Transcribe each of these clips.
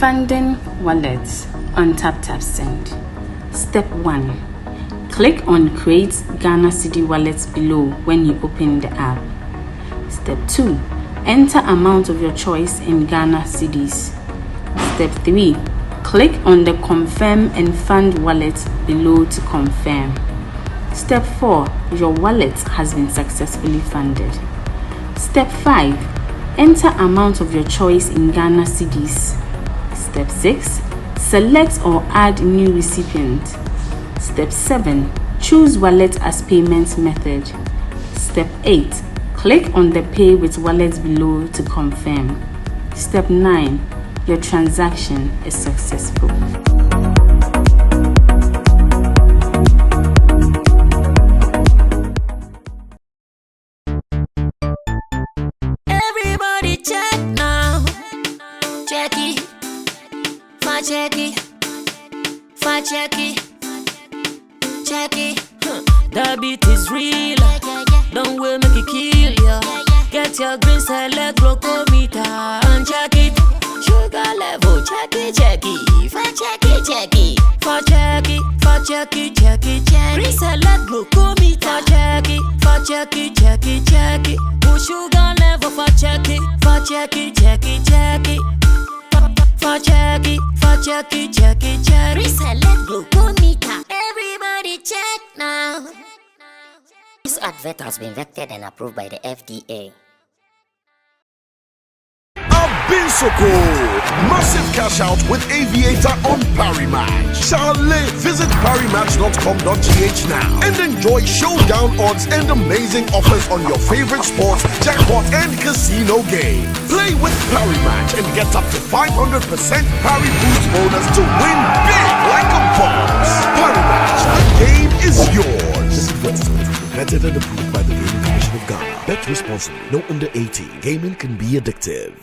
Funding wallets on TapTapSend. Step 1. Click on Create Ghana Cedi Wallets below when you open the app. Step 2. Enter amount of your choice in Ghana Cedis. Step 3. Click on the Confirm and Fund wallet below to confirm. Step 4. Your wallet has been successfully funded. Step 5. Enter amount of your choice in Ghana Cedis. Step 6. Select or add new recipient. Step 7. Choose wallet as payment method. Step 8. Click on the Pay with Wallet below to confirm. Step 9. Your transaction is successful. Everybody check now. Check it. Check it. Check it. Check it. That beat is real. Don't wait, make it kill ya. Get your green select glucometer and check it. Sugar level, check it, check it. Check it, check it. Check it, check it, check it, check it. Green select glucometer. Check it, check it, check it. Put sugar level, check it, check it, check it, check it. Check it, check it, check it. Reselect glucometer. Everybody check now. This advert has been vetted and approved by the FDA. Abinsoko! Massive cash out with Aviator on Parimatch. Charlie, visit parimatch.com.gh now and enjoy showdown odds and amazing offers on your favorite sports, jackpot and casino game. Play with Parimatch and get up to 500% Pari Boost bonus to win big like a boss. Parimatch, the game is yours. This investment is vetted and approved by the Gaming Commission of Ghana. Bet responsibly. No under 18. Gaming can be addictive.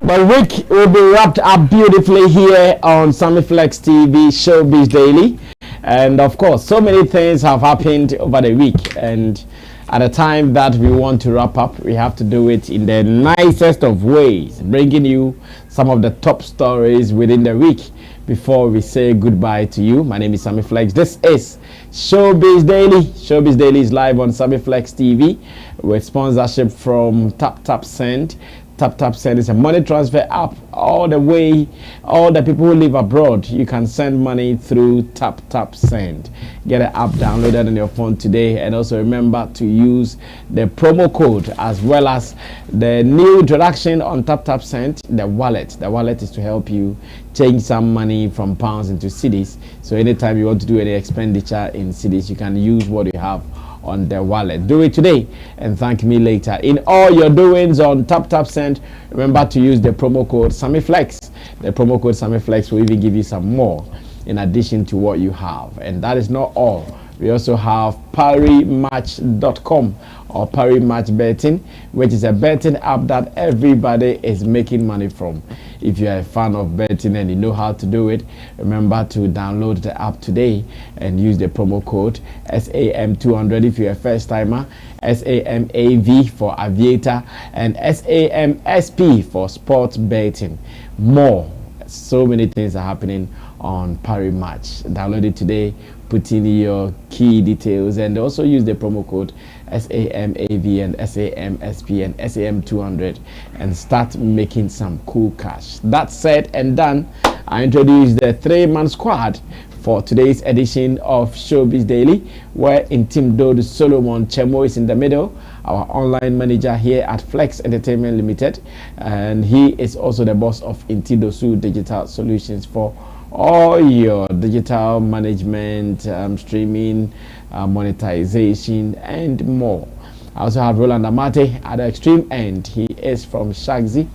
The week will be wrapped up beautifully here on Sammy Flex TV Showbiz Daily, and of course so many things have happened over the week, and at the time that we want to wrap up, we have to do it in the nicest of ways, bringing you some of the top stories within the week before we say goodbye to you. My name is Sammy Flex. This is Showbiz Daily. Showbiz Daily is live on Sammy Flex TV with sponsorship from TapTapSend. TapTapSend is a money transfer app. All the people who live abroad, you can send money through TapTapSend. Get the app downloaded on your phone today, and also remember to use the promo code as well as the new introduction on TapTapSend, the wallet. The wallet is to help you change some money from pounds into cedis. So anytime you want to do any expenditure in cedis, you can use what you have on the wallet. Do it today and thank me later. In all your doings on TapTapSend, remember to use the promo code SammyFlex. The promo code SammyFlex will even give you some more in addition to what you have. And that is not all. We also have parimatch.com or Parimatch Betting, which is a betting app that everybody is making money from. If you are a fan of betting and you know how to do it, remember to download the app today and use the promo code SAM200 if you're a first timer, SAMAV for Aviator, and SAMSP for sports betting. More. So many things are happening on Parimatch. Download it today, put in your key details, and also use the promo code SAMAV and SAMSP and SAM200 and start making some cool cash. That said and done, I introduce the three-man squad for today's edition of Showbiz Daily, where Intimdo Solomon Chemo is in the middle, our online manager here at Flex Entertainment Limited, and he is also the boss of Intidosu Digital Solutions for all your digital management, streaming, monetization, and more. I also have Roland Amate at the extreme end. He is from Shagzi.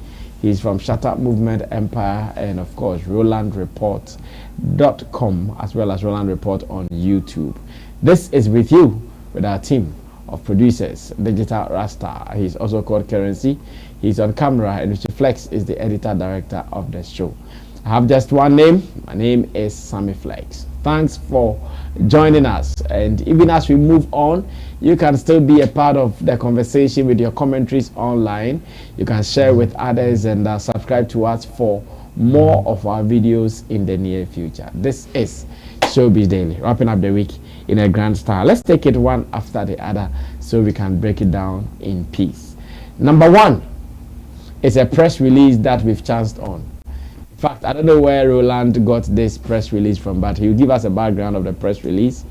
He's from Shatta Movement Empire, and of course RolandReport.com, as well as Roland Report on YouTube. This is with you with our team of producers, Digital Rasta. He's also called Currency. He's on camera, and Richard Flex is the editor director of the show. I have just one name. My name is Sammy Flex. Thanks for joining us. And even as we move on, you can still be a part of the conversation with your commentaries online. You can share with others and subscribe to us for more of our videos in the near future. This is Showbiz Daily, wrapping up the week in a grand style. Let's take it one after the other so we can break it down in peace. Number one is a press release that we've chanced on. In fact, I don't know where Roland got this press release from, but he'll give us a background of the press release,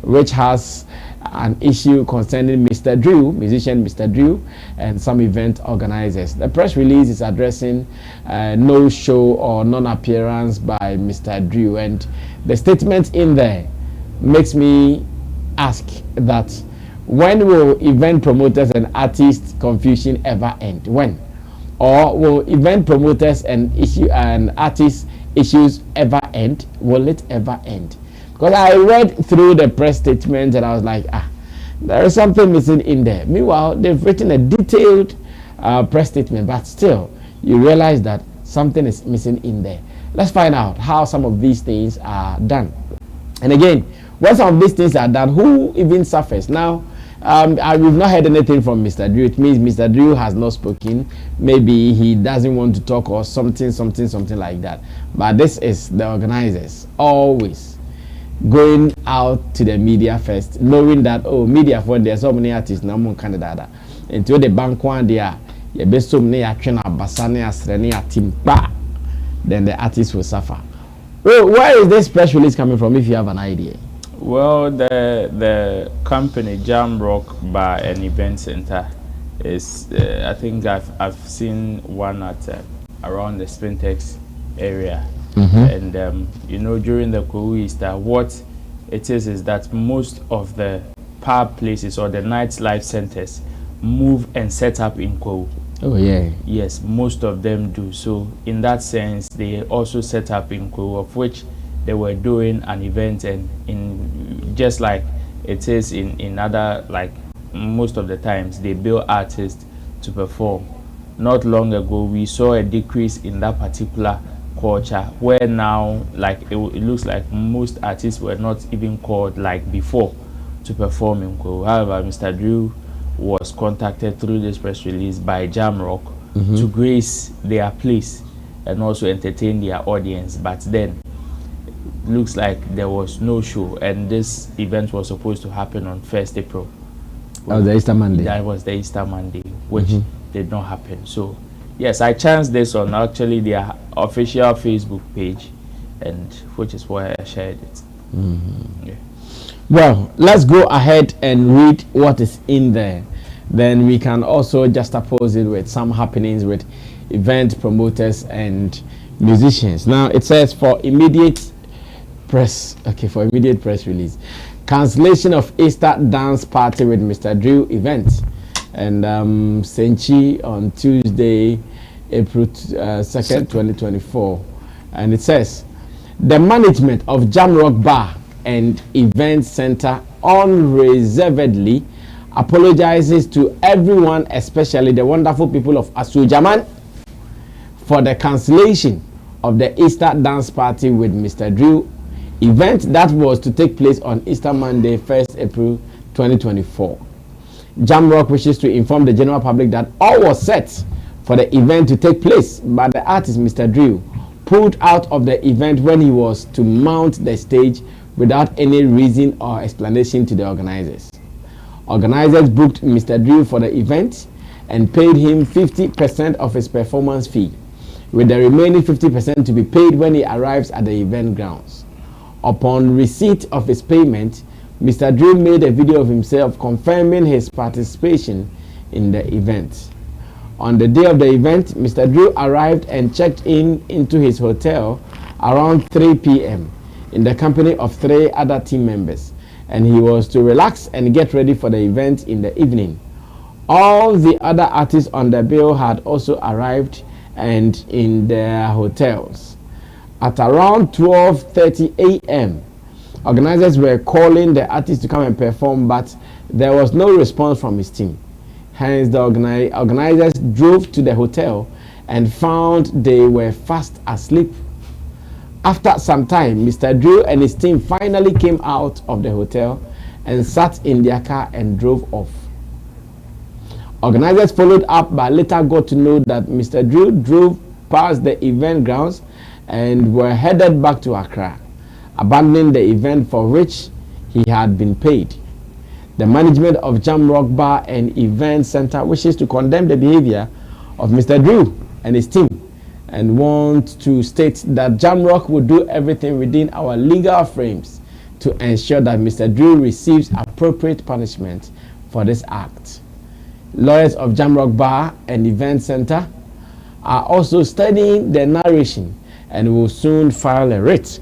which has an issue concerning Mr. Drew, musician Mr. Drew, and some event organizers. The press release is addressing no show or non-appearance by Mr. Drew, and the statement in there makes me ask that when will event promoters and artists confusion ever end? When? Or will event promoters and artists issues ever end? Will it ever end? Because I read through the press statement and I was like, there is something missing in there. Meanwhile, they've written a detailed press statement, but still, you realize that something is missing in there. Let's find out how some of these things are done. And again, when some of these things are done, who even suffers? Now, we've not heard anything from Mr. Drew. It means Mr. Drew has not spoken. Maybe he doesn't want to talk or something like that. But this is the organizers always going out to the media first, knowing that, oh, media for there are so many artists now more candidate. Into the bank one there, you best so many action basane asreni atimpa, then the artist will suffer. Well, where is this press release coming from, if you have an idea? Well, the company Jamrock Bar and Event Center is, I think I've seen one at around the Spintex area. And you know, during the Kwedwo Easter, what it is that most of the pub places or the nightlife centers move and set up in Kwedwo. Oh yeah. Yes, most of them do. So in that sense, they also set up in Kwedwo, of which they were doing an event, and in just like it is in other, like most of the times they bill artists to perform. Not long ago, we saw a decrease in that particular culture, where now, like it looks like most artists were not even called like before to perform in Kwedwo. However, Mr. Drew was contacted through this press release by Jamrock to grace their place and also entertain their audience. But then it looks like there was no show, and this event was supposed to happen on 1st April. Oh, the Easter Monday. That was the Easter Monday, which did not happen. So yes, I chanced this on actually their official Facebook page, and which is why I shared it. Yeah. Well, let's go ahead and read what is in there. Then we can also juxtapose it with some happenings with event promoters and musicians. Now it says for immediate press release, cancellation of Easter dance party with Mr. Drew event, and Senchi on Tuesday, April 2nd, 2024. And it says the management of Jamrock Bar and Event Center unreservedly apologizes to everyone, especially the wonderful people of Asujaman, for the cancellation of the Easter dance party with Mr. Drew event that was to take place on Easter Monday, 1st April 2024. Jamrock wishes to inform the general public that all was set for the event to take place, but the artist Mr. Drew pulled out of the event when he was to mount the stage without any reason or explanation to the organizers. Organizers booked Mr. Drew for the event and paid him 50% of his performance fee, with the remaining 50% to be paid when he arrives at the event grounds. Upon receipt of his payment, Mr. Drew made a video of himself confirming his participation in the event. On the day of the event, Mr. Drew arrived and checked into his hotel around 3 p.m. in the company of 3 other team members, and he was to relax and get ready for the event in the evening. All the other artists on the bill had also arrived and in their hotels. At around 12:30 a.m., organizers were calling the artist to come and perform, but there was no response from his team. Hence, the organizers drove to the hotel and found they were fast asleep. After some time, Mr. Drew and his team finally came out of the hotel and sat in their car and drove off. Organizers followed up, but later got to know that Mr. Drew drove past the event grounds and were headed back to Accra, abandoning the event for which he had been paid. The management of Jamrock Bar and Event Center wishes to condemn the behavior of Mr. Drew and his team and want to state that Jamrock will do everything within our legal frames to ensure that Mr. Drew receives appropriate punishment for this act. Lawyers of Jamrock Bar and Event Center are also studying the narration and will soon file a writ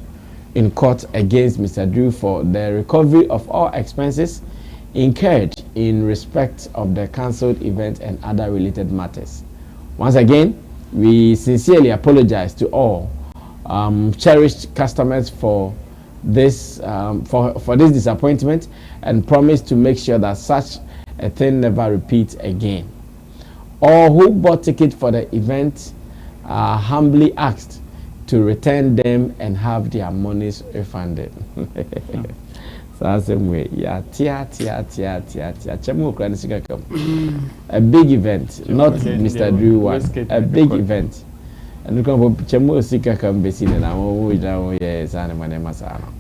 in court against Mr. Drew for the recovery of all expenses incurred in respect of the cancelled event and other related matters. Once again, we sincerely apologize to all cherished customers for this for this disappointment and promise to make sure that such a thing never repeats again. All who bought tickets for the event are humbly asked to return them and have their monies refunded. Same way, yeah, a big event, not Mr. Drew one, a big event. And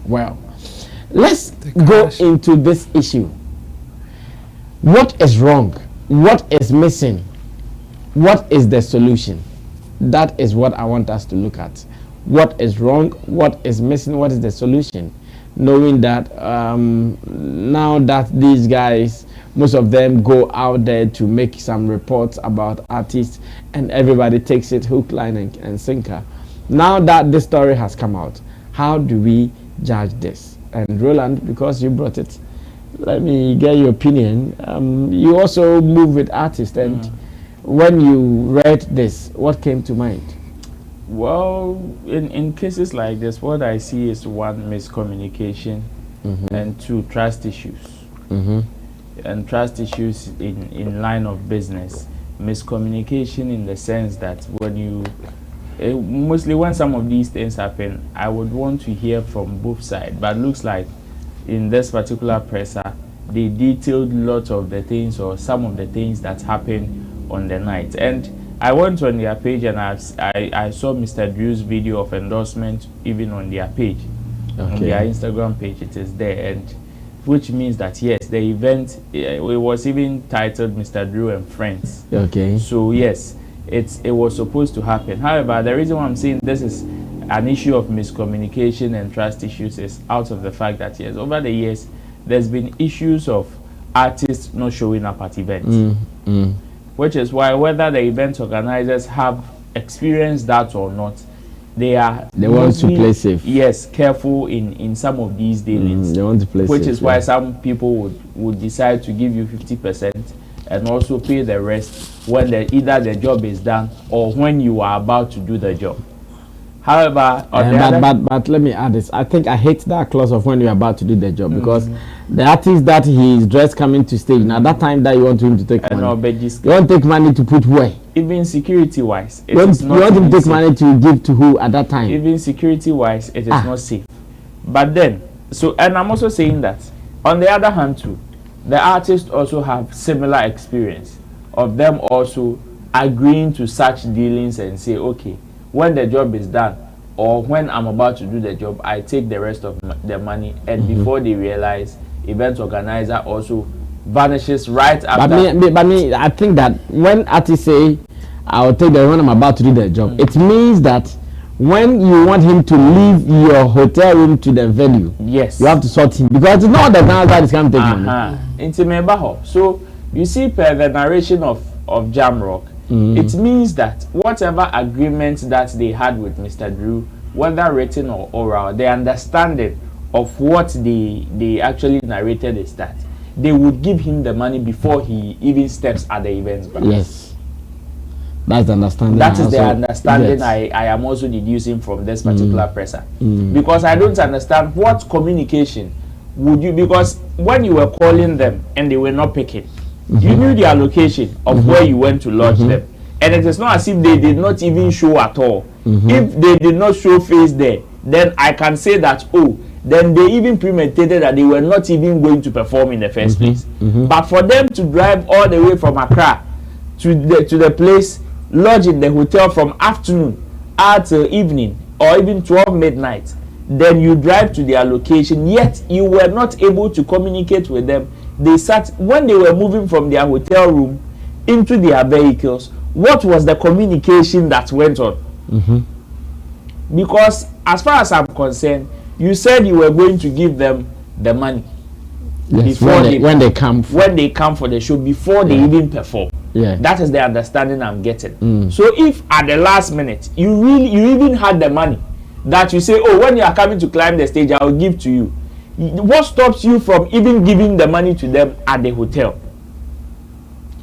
well, let's go into this issue. What is wrong? What is missing? What is the solution? That is what I want us to look at. What is wrong? What is missing? What is the solution? Knowing that now that these guys, most of them go out there to make some reports about artists and everybody takes it hook, line and sinker. Now that this story has come out, how do we judge this? And Roland, because you brought it, let me get your opinion. You also move with artists, and when you read this, what came to mind? Well, in cases like this, what I see is one, miscommunication, and two, trust issues. And trust issues in line of business. Miscommunication in the sense that when you, mostly when some of these things happen, I would want to hear from both sides. But looks like in this particular presser, they detailed lots of the things or some of the things that happened on the night. And I went on their page and I saw Mr. Drew's video of endorsement even on their page, on their Instagram page. It is there, and which means that yes, the event it was even titled Mr. Drew and Friends. Okay. So yes, it was supposed to happen. However, the reason why I'm saying this is an issue of miscommunication and trust issues is out of the fact that yes, over the years there's been issues of artists not showing up at events. Which is why whether the event organizers have experienced that or not, they want to play safe. Yes, careful in some of these dealings. They want to play which safe, is why some people would decide to give you 50% and also pay the rest when either the job is done or when you are about to do the job. However, but let me add this. I think I hate that clause of when you're about to do the job, because the artist that he is dressed coming to stage, now that time that you want him to take money, you want to take money to put where? Even security wise, you want him to take money to give to who at that time? Even security wise, it is not safe. But then, and I'm also saying that on the other hand too, the artists also have similar experience of them also agreeing to such dealings and say, okay, when the job is done or when I'm about to do the job, I take the rest of the money, and before they realize, event organizer also vanishes right after. But me, I think that when artists say, I'll take the when I'm about to do the job, it means that when you want him to leave your hotel room to the venue, yes, you have to sort him, because it's not the organizer that is going to take money. So you see, per the narration of Jamrock, it means that whatever agreement that they had with Mr. Drew, whether written or oral, the understanding of what they actually narrated is that they would give him the money before he even steps at the events bar. Yes, that's the understanding. That is the understanding. Yes. I am also deducing from this particular presser, because I don't understand what communication would you, because when you were calling them and they were not picking, you knew their location of where you went to lodge them, and it is not as if they did not even show at all. If they did not show face there, then I can say that, oh, then they even premeditated that they were not even going to perform in the first place. But for them to drive all the way from Accra to the place, lodge in the hotel from afternoon till evening or even 12 midnight, then you drive to their location, yet you were not able to communicate with them. They sat, when they were moving from their hotel room into their vehicles, what was the communication that went on? Because as far as I'm concerned, you said you were going to give them the money before when they come for the show, before they even perform. That is the understanding I'm getting. So if at the last minute you even had the money that you say, oh, when you are coming to climb the stage, I will give to you, what stops you from even giving the money to them at the hotel?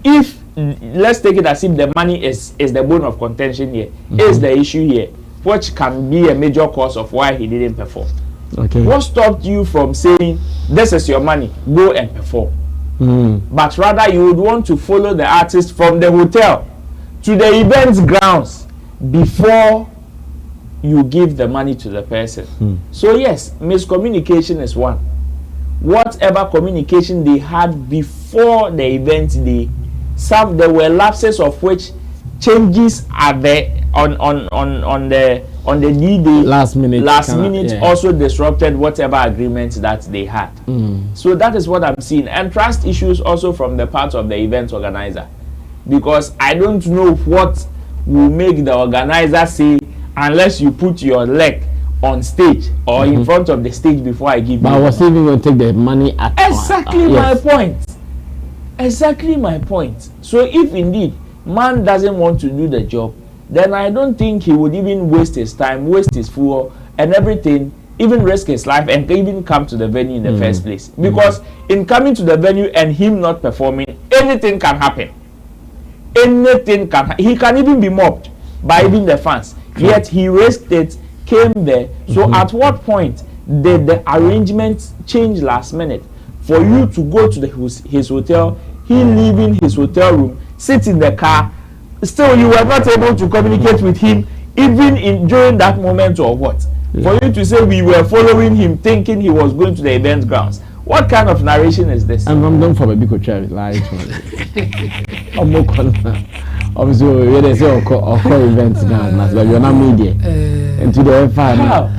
If, let's take it as if the money is the bone of contention here, is the issue here, which can be a major cause of why he didn't perform. What stopped you from saying, this is your money, go and perform? But rather you would want to follow the artist from the hotel to the event grounds before you give the money to the person. So yes, miscommunication is one. Whatever communication they had before the event day, there were lapses of which changes are there on the D-Day last minute also disrupted whatever agreements that they had. So that is what I'm seeing, and trust issues also from the part of the event organizer, because I don't know what will make the organizer say, unless you put your leg on stage or in front of the stage before I give you. But I was even going to take the money at my point. Exactly my point. So if indeed man doesn't want to do the job, then I don't think he would even waste his time, waste his fuel and everything, even risk his life and even come to the venue in the first place. Because in coming to the venue and him not performing, anything can happen. Anything can he can even be mobbed by even the fans. Yet he risked it, came there. So at what point did the arrangement change last minute for you to go to his hotel, he leaving his hotel room, sit in the car, still you were not able to communicate with him even during that moment, or what? For you to say we were following him thinking he was going to the event grounds. What kind of narration is this? I'm done for a big child. I'm more obviously they say or events grounds, but you're not media. And to the final.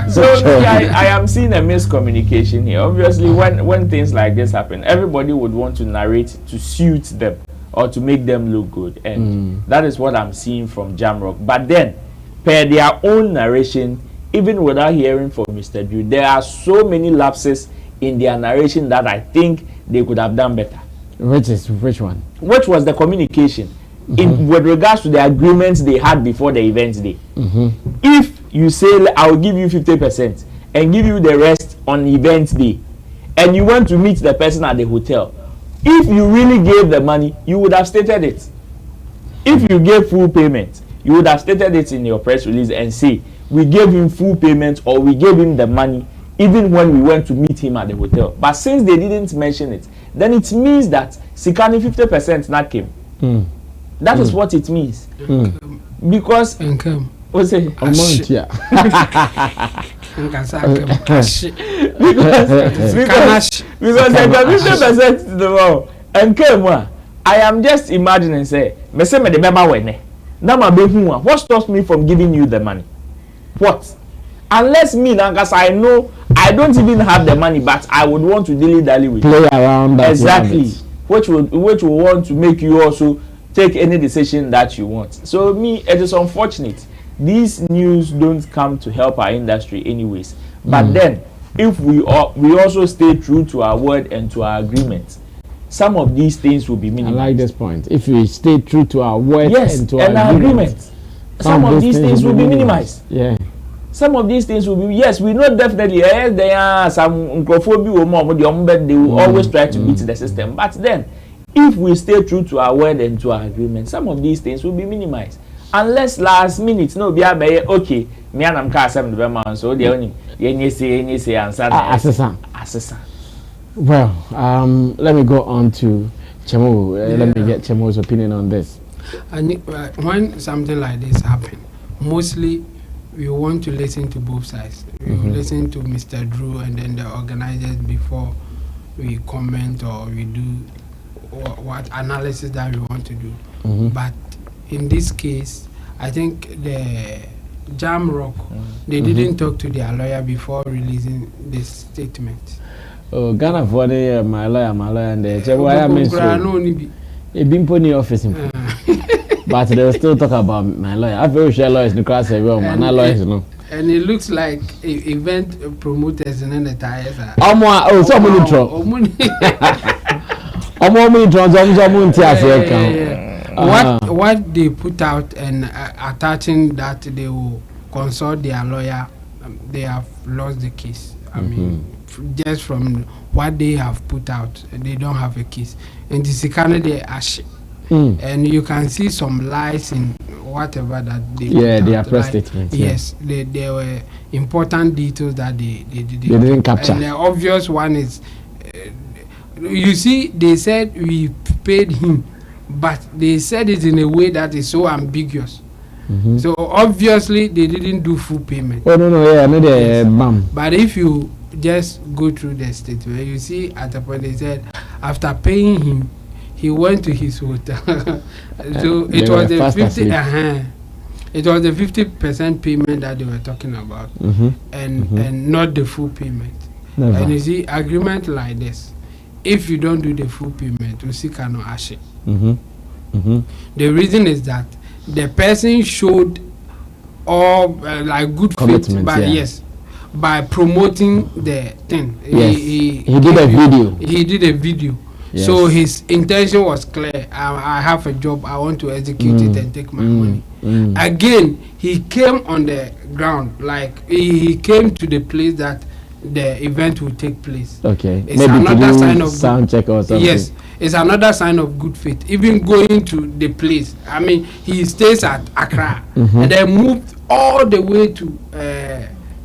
So I am seeing a miscommunication here. Obviously, when things like this happen, everybody would want to narrate to suit them or to make them look good, and that is what I'm seeing from Jamrock. But then, per their own narration, even without hearing from Mr. Drew, there are so many lapses in their narration that I think they could have done better. Which one? Which was the communication with regards to the agreements they had before the event day. If you say I will give you 50% and give you the rest on event day, and you want to meet the person at the hotel, if you really gave the money, you would have stated it. If you gave full payment, you would have stated it in your press release and say we gave him full payment or we gave him the money even when we went to meet him at the hotel. But since they didn't mention it, then it means that Sikani 50% not came. That is what it means. Because what's it? Amount, yeah. because the 50% to the wall and came one. I am just imagining say, me say me the bema wene. Now my baby one. What stops me from giving you the money? What? Unless me, because I know I don't even have the money, but I would want to dilly-dally with play around that exactly, which will want to make you also take any decision that you want. So me, it is unfortunate. These news don't come to help our industry anyways. But then, if we also stay true to our word and to our agreement, some of these things will be minimized. I like this point. If we stay true to our word and to our agreement, some of these things will be minimized. Yeah. Some of these things will be, yes, we know definitely, there are some microphobia, they will always try to beat the system. But then, if we stay true to our word and to our agreement, some of these things will be minimized. Unless last minute, no, be okay, me and I'm casting the man, so the only, say, answer. Assassin. Well, let me go on to Chemo. Let me get Chemo's opinion on this. And when something like this happens, mostly we want to listen to both sides. We will listen to Mr. Drew and then the organizers before we comment or we do what analysis that we want to do. But in this case, I think the Jam Rock, they didn't talk to their lawyer before releasing this statement. Oh, Ghana for the my lawyer, and the why I mean so. A Bimponi office, but they will still talk about my lawyer. I feel sure lawyers in the class as well, man. Lawyers, no. And it looks like event promoters and then the tires are. Oh, so many trouble. What they put out and attaching that they will consult their lawyer, they have lost the case. I mean, just from what they have put out, they don't have a case. And this is kind of the ash. And you can see some lies in whatever that they their press statements. Yes, there were important details that they didn't capture. And the obvious one is, you see, they said we paid him, but they said it in a way that is so ambiguous. So obviously they didn't do full payment. Oh no, yes. But if you just go through the statement, you see at the point they said after paying him, he went to his hotel. So it was the 50. It was the 50% payment that they were talking about, and not the full payment. Never. And you see, agreement like this, if you don't do the full payment, you see cannot ash it. The reason is that the person showed all like good faith, but by promoting the thing. He did a video. He did a video. Yes. So his intention was clear. I have a job. I want to execute it and take my money. Again, he came on the ground, like he came to the place that the event will take place. Okay, it's maybe another sign of sound check or something. Yes, it's another sign of good faith. Even going to the place. I mean, he stays at Accra and then moved all the way to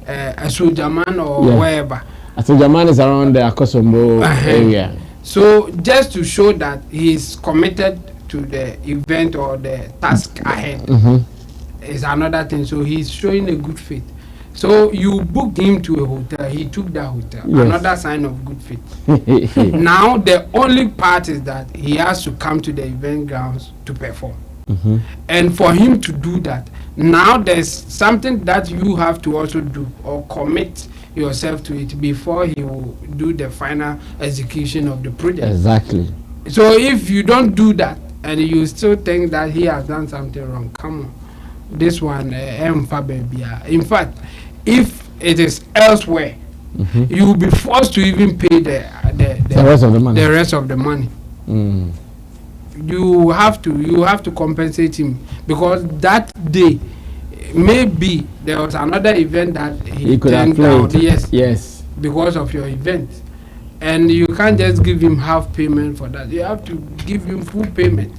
Asojaman or wherever. Asojaman is around the Akosombo area. So just to show that he is committed to the event or the task ahead is another thing. So he's showing a good faith. So you booked him to a hotel. He took that hotel. Yes. Another sign of good faith. Now the only part is that he has to come to the event grounds to perform. And for him to do that, now there's something that you have to also do or commit yourself to it before he will do the final execution of the project. Exactly. So if you don't do that and you still think that he has done something wrong, come on. This one, in fact, if it is elsewhere, you will be forced to even pay the rest of the money. The rest of the money. You have to compensate him, because that day maybe there was another event that he could have played. Yes, because of your event, and you can't just give him half payment for that. You have to give him full payment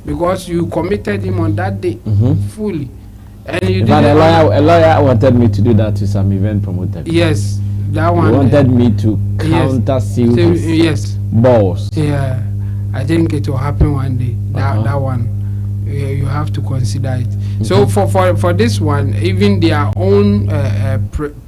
because you committed him on that day fully. And you but a lawyer wanted me to do that to some event promoter. Yes, that one. He wanted me to counter seal his balls. Yeah, I think it will happen one day. That one, you have to consider it. So for this one, even their own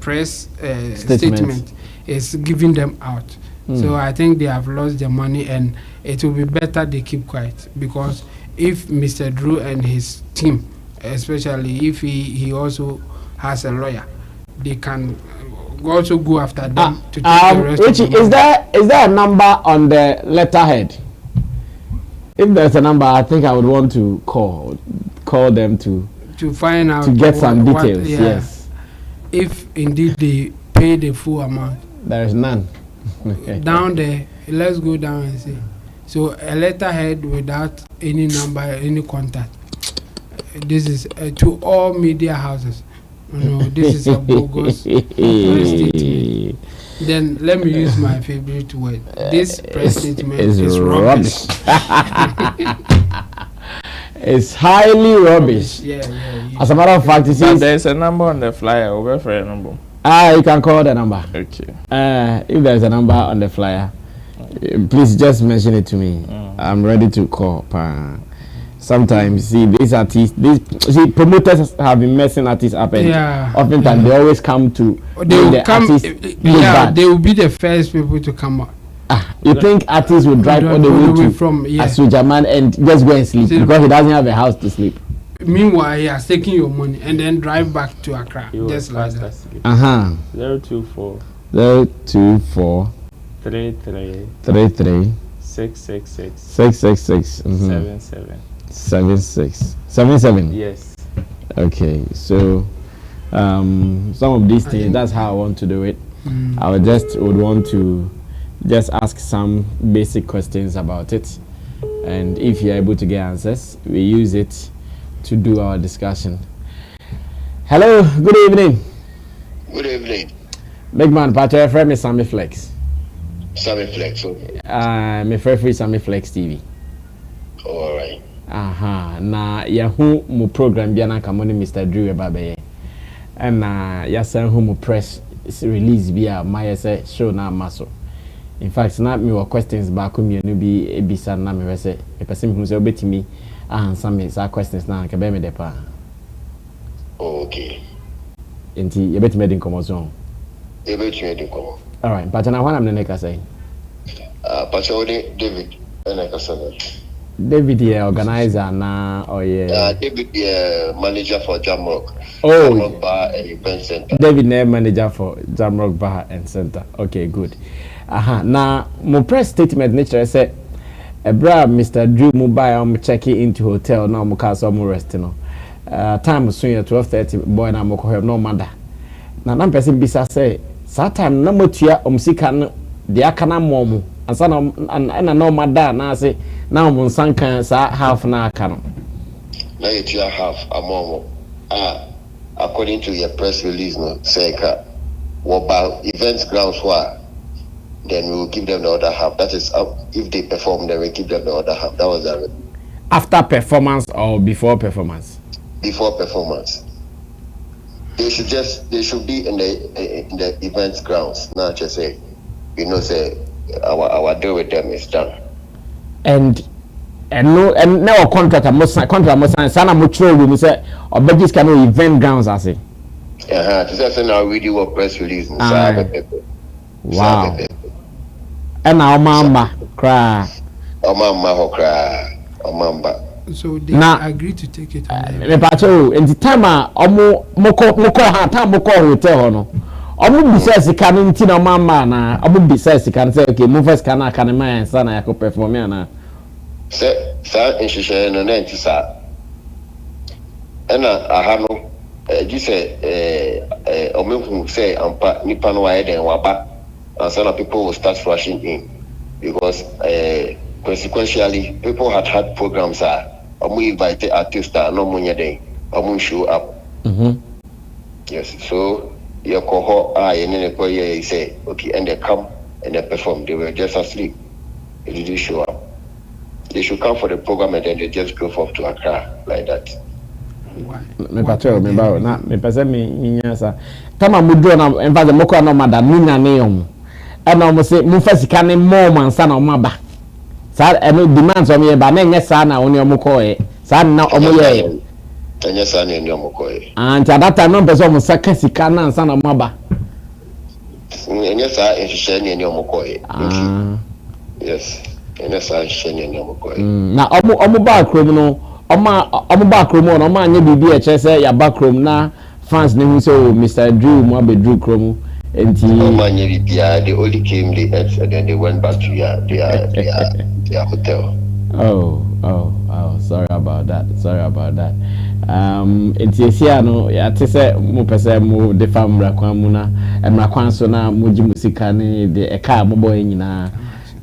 press statement is giving them out. So I think they have lost their money, and it will be better they keep quiet, because if Mr. Drew and his team, especially if he also has a lawyer, they can also go after them to take the rest Richie, of the money. Is there a number on the letterhead? If there's a number, I think I would want to call them to find out, to get some details. Yes. If indeed they pay the full amount. There is none. Down there, let's go down and see. So a letterhead without any number, any contact. This is to all media houses. No, this is a bogus press statement. Then let me use my favorite word. This press statement is rubbish. It's highly rubbish. Yeah. As a matter of fact, there's a number on the flyer. Over for a number. You can call the number. Okay. If there's a number on the flyer, please just mention it to me. I'm ready to call. sometimes see these artists, promoters have been messing artists up, and oftentimes they always come to the artists they will be the first people to come out. You think artists will drive all the way from Asujaman and just go and sleep because he doesn't have a house to sleep? Meanwhile, he has taken your money and then drive back to Accra. Just like that. 024 33 666 77. Yes. Okay, so some of these things, that's how I want to do it. I would want to just ask some basic questions about it, and if you're able to get answers, we use it to do our discussion. Hello, good evening. Good evening. Big man, Patrick, friend me Sammy Flex. Sammy Flex, okay. My friend Sammy Flex TV. All right. Na yahu mu program bia na kamoni Mr. Drew Babaye. And ya san hu mu press release bia my show na maso. In fact, na me were questions back me no bi ebisa na me say e person hu say obetimi answer me sa questions na nka be me depa. Okay. Enti ye betimi din komo so. Ye betimi din komo. All right, but na wana me neka say. David neka say. David here organizer na David manager for Jamrock. Jamrock Bar and Event Center. David manager for Jamrock Bar and Center. Okay, good. Now my press statement nature say ebra Mr. Drew mobile check into hotel now mo cast some rest no. Time soon 12:30 boy na mo ko no manda. Na person bisa say Satan na motua omsika no de aka na momu. Ansa na no mada na say now mon sankan sa half na aka no. Na you half among according to your press release no say what about events grounds were, then we will give them the other half. That is if they perform, then we give them the other half. That was that. After performance or before performance? Before performance. They should be in the events grounds. Not just say, say our deal with them is done. And no contract must sign. Sana mutual we say obejis can event grounds I say. To say now we do a press release. Wow. And our mama cry. So they agree to take it on them. Me pacho in the time moko ha time moko hotel no. Omo bisa sika no nti na mama na omo bisa sika no say okay move first kana kana man sana ya ko perform na. Say in no na nti sa. Ena aha no you say omo say ampa nipa no wa den waba. And some people will start rushing in because consequentially people had programs we invited artists that no money day show up. Yes, so your cohort and then you say okay and they come and they perform. They were just asleep. They didn't show up. They should come for the program and then they just go off to Accra like that. Me patrol me ba na me pese me nyasa kama mudro na emfaze moko na mada nunya ne yom and I say Mufasi can more man son or maba. Sad and demands on me, but then sana on your mukoe. Sad now on my and yes, son in your mukoe. And at that time, numbers almost Sakasicana and son of maba. And yes, I am sharing in your mukoe. Yes, and yes, I am sharing in your mukoe. Now, I'm back room, no, I'm back room, or man, you be a chess, your back room now. Fans name so Mr. Drew, Mobe Drew Chromo. They only came, they ate, and then they went back to their hotel. Oh, sorry about that. It's here, no, yeah, to say, Mupese, mu the farm Raquamuna, and Raquansona, Muji Musicani, the car boy in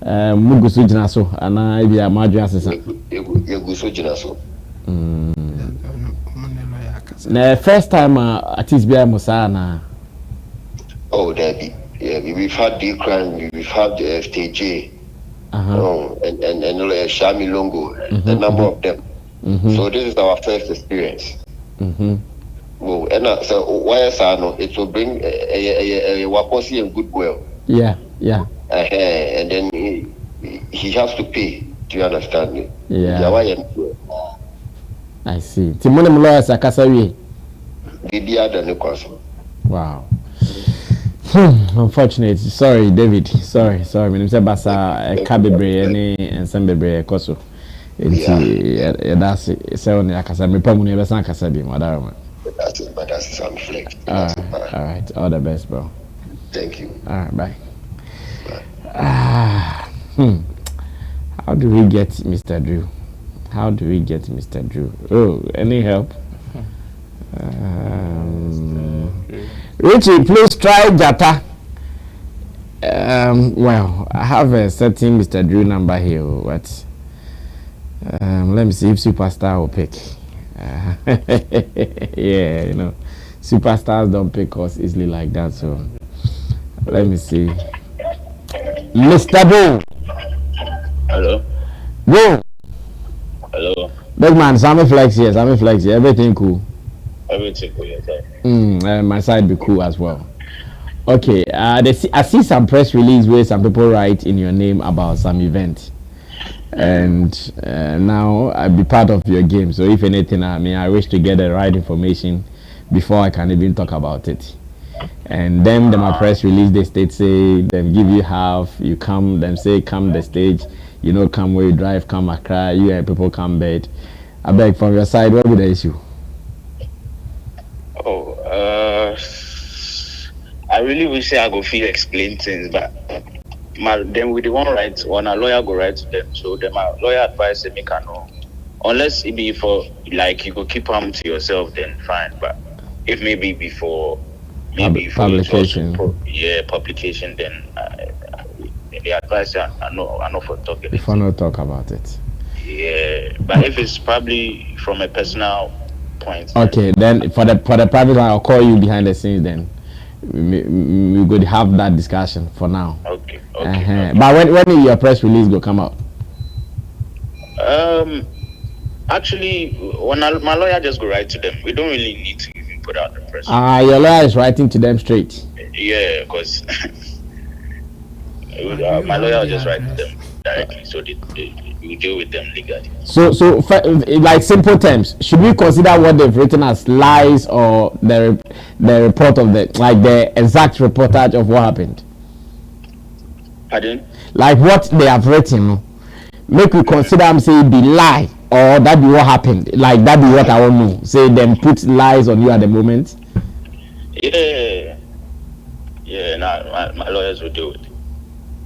Mugusujinaso, and I be a Madras. Yagusujinaso. The first time at Tisbia Musana. Oh, Debbie. Yeah, we've had the crime, we've had the FTJ, and Shami Longo, a number of them. So this is our first experience. Well, and so why it will bring a waposi and goodwill. Yeah. And then he has to pay. Do you understand me? Yeah. I see. Timone lawyers akasawi. Bibi adani kwaso. Wow. Unfortunate. Sorry, David. Sorry. Me say basa kabebre any and sembebre koso. That's it. So on akasa me pamu ne besa akasa bi madara. That's some flex. All right. All the best, bro. Thank you. All right, bye. How do we get Mr. Drew? Oh, any help? Richie, please try Jata. Well, I have a certain Mr. Drew number here, but let me see if Superstar will pick. Yeah, you know, superstars don't pick us easily like that, so let me see. Mr. Drew. Hello. Go. Hello. Big man, Sammy Flex here. Everything cool. Everything cool, yes, sir. My side be cool as well. Okay, I see some press release where some people write in your name about some event, and now I'll be part of your game. So if anything, I wish to get the right information before I can even talk about it. And then my press release, they say they give you half, you come, them say come the stage, you know, come where you drive, come Accra, you and people come bed. I beg from your side, what be the issue? Oh, I really wish I go feel explain things, but then we don't write when a lawyer go write to them. So then my lawyer advice me can know. Unless it be for like you go keep them to yourself, then fine. But if maybe before publication, publication, then the advice I know for talking. If I not talk about it. Yeah, but if it's probably from a personal point. Okay, then for the private one, I'll call you behind the scenes. Then we could have that discussion for now. Okay. But when will your press release go come out? Actually, when my lawyer just go write to them, we don't really need to even put out the press. Your lawyer is writing to them straight. Yeah, because my lawyer will just write to them directly, so we deal with them legally. So like simple terms, should we consider what they've written as lies or the report of the exact reportage of what happened? Pardon? Like what they have written, make we consider them say be lie or that be what happened. Like that be what I want to know. Say them put lies on you at the moment. Yeah. My lawyers will do it.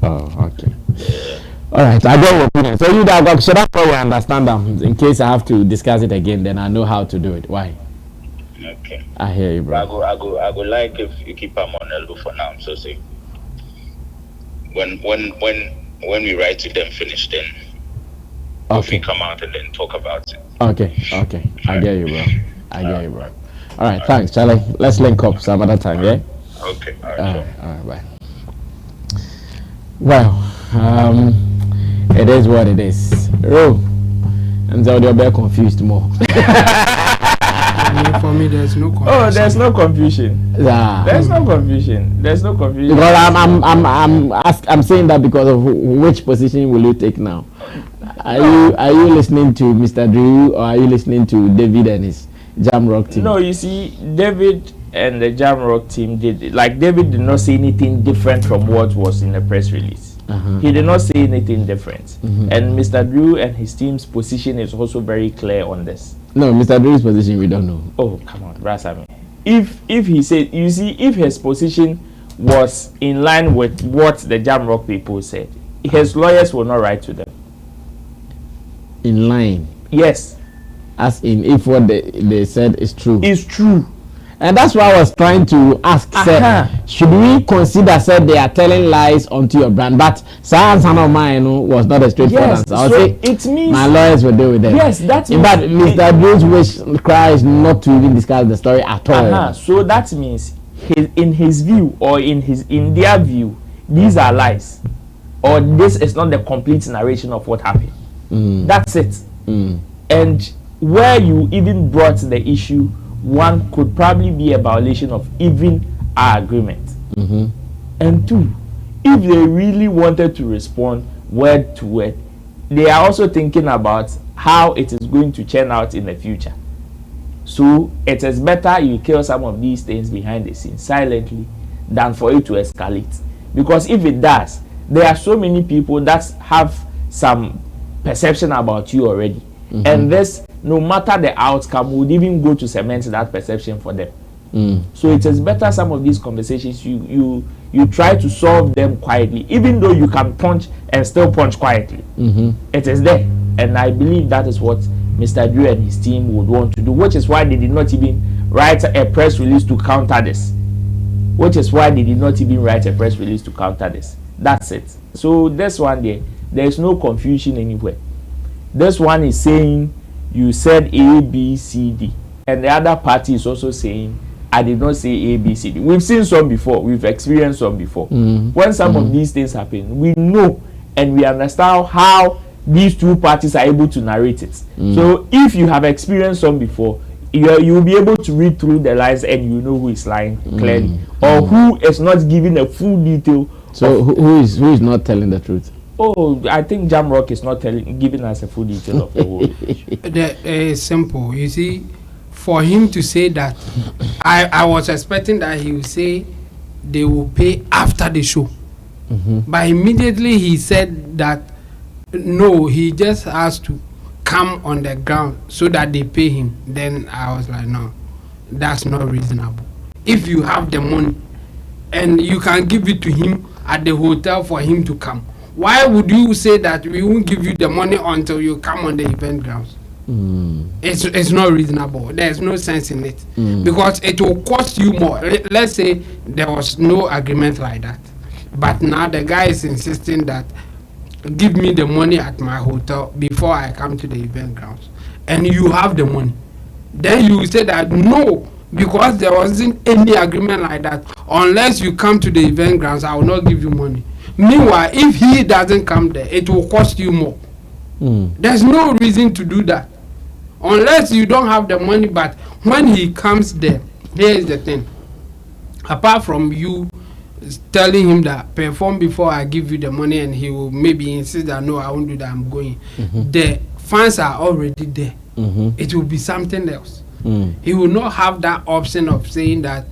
Oh, okay. Yeah. All right, I got your opinion. So you that got, so that's why we understand them. In case I have to discuss it again, then I know how to do it. Why? Okay. I hear you, bro. I go like if you keep them on elbow for now. So say when we write to them finish, then we come out and then talk about it. Okay. I get you, bro. All right, thanks, Charlie. Let's link up some other time, yeah? Okay. All right, bye. Well, it is what it is. And so they'll be confused more. For me, there's no confusion. Oh, there's no confusion. Yeah. There's no confusion. Because I'm saying that because of which position will you take now? Are you listening to Mr. Drew or are you listening to David and his Jam Rock team? No, you see, David and the Jam Rock team David did not say anything different from what was in the press release. He did not say anything different. And Mr. Drew and his team's position is also very clear on this. No, Mr. Drew's position we don't know. Oh, come on, Brasami. If he said, you see, if his position was in line with what the Jam Rock people said, his lawyers will not write to them. In line? Yes. As in, if what they said is true. It's true. And that's why I was trying to ask, should we consider they are telling lies onto your brand? But science of mine was not a straightforward answer. I would say it means my lawyers will deal with them. Yes, that's in fact, Mr. Drew's wish cry is not to even discuss the story at all. So that means in his view or in their view, these are lies. Or this is not the complete narration of what happened. That's it. And where you even brought the issue, one could probably be a violation of even our agreement. And two, if they really wanted to respond word to word, they are also thinking about how it is going to turn out in the future. So it is better you kill some of these things behind the scenes silently than for it to escalate. Because if it does, there are so many people that have some perception about you already. And this, no matter the outcome, would even go to cement that perception for them. So it is better some of these conversations you try to solve them quietly, even though you can punch and still punch quietly. It is there, and I believe that is what Mr. Drew and his team would want to do, which is why they did not even write a press release to counter this. That's it. So this one there is no confusion anywhere. This one is saying you said A, B, C, D, and the other party is also saying I did not say A, B, C, D. We've seen some before. We've experienced some before. When some of these things happen, we know and we understand how these two parties are able to narrate it. So if you have experienced some before, you will be able to read through the lines and you know who is lying clearly or who is not giving a full detail. So who is not telling the truth? Oh, I think Jamrock is not giving us a full detail of the whole issue. It's simple. You see, for him to say that, I was expecting that he would say they will pay after the show. But immediately he said that no, he just has to come on the ground so that they pay him. Then I was like, no, that's not reasonable. If you have the money and you can give it to him at the hotel for him to come, why would you say that we won't give you the money until you come on the event grounds? It's not reasonable. There's no sense in it because it will cost you more. Let's say there was no agreement like that, but now the guy is insisting that give me the money at my hotel before I come to the event grounds, and you have the money. Then you say that no, because there wasn't any agreement like that. Unless you come to the event grounds, I will not give you money. Meanwhile, if he doesn't come there, it will cost you more. There's no reason to do that unless you don't have the money. But when he comes there, here is the thing. Apart from you telling him that perform before I give you the money, and he will maybe insist that no, I won't do that, I'm going. The fans are already there. It will be something else. He will not have that option of saying that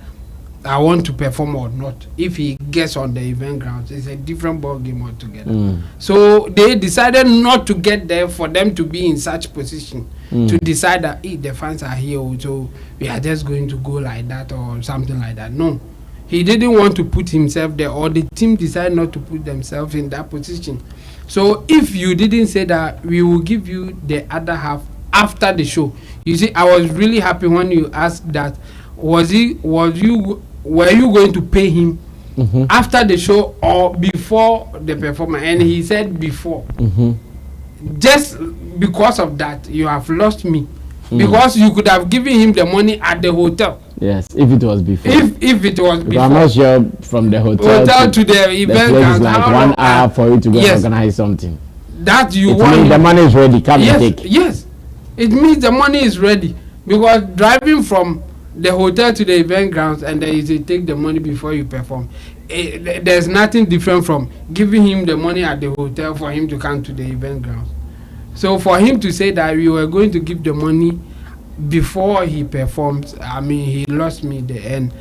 I want to perform or not. If he gets on the event grounds, it's a different ball game altogether. So they decided not to get there for them to be in such position to decide that the fans are here, so we are just going to go like that or something like that. No, he didn't want to put himself there, or the team decided not to put themselves in that position. So if you didn't say that, we will give you the other half after the show. You see, I was really happy when you asked that. Were you going to pay him after the show or before the performance? And he said before. Just because of that, you have lost me. Because you could have given him the money at the hotel. Yes, if it was before. If it was before. I'm not sure from the hotel to the event. The place is like 1 hour for you to go and organize something. That you it want. Means the money is ready. Come and take. Yes, it means the money is ready. Because driving from the hotel to the event grounds and then you take the money before you perform, there's nothing different from giving him the money at the hotel for him to come to the event grounds. So for him to say that we were going to give the money before he performs, I mean, he lost me there. And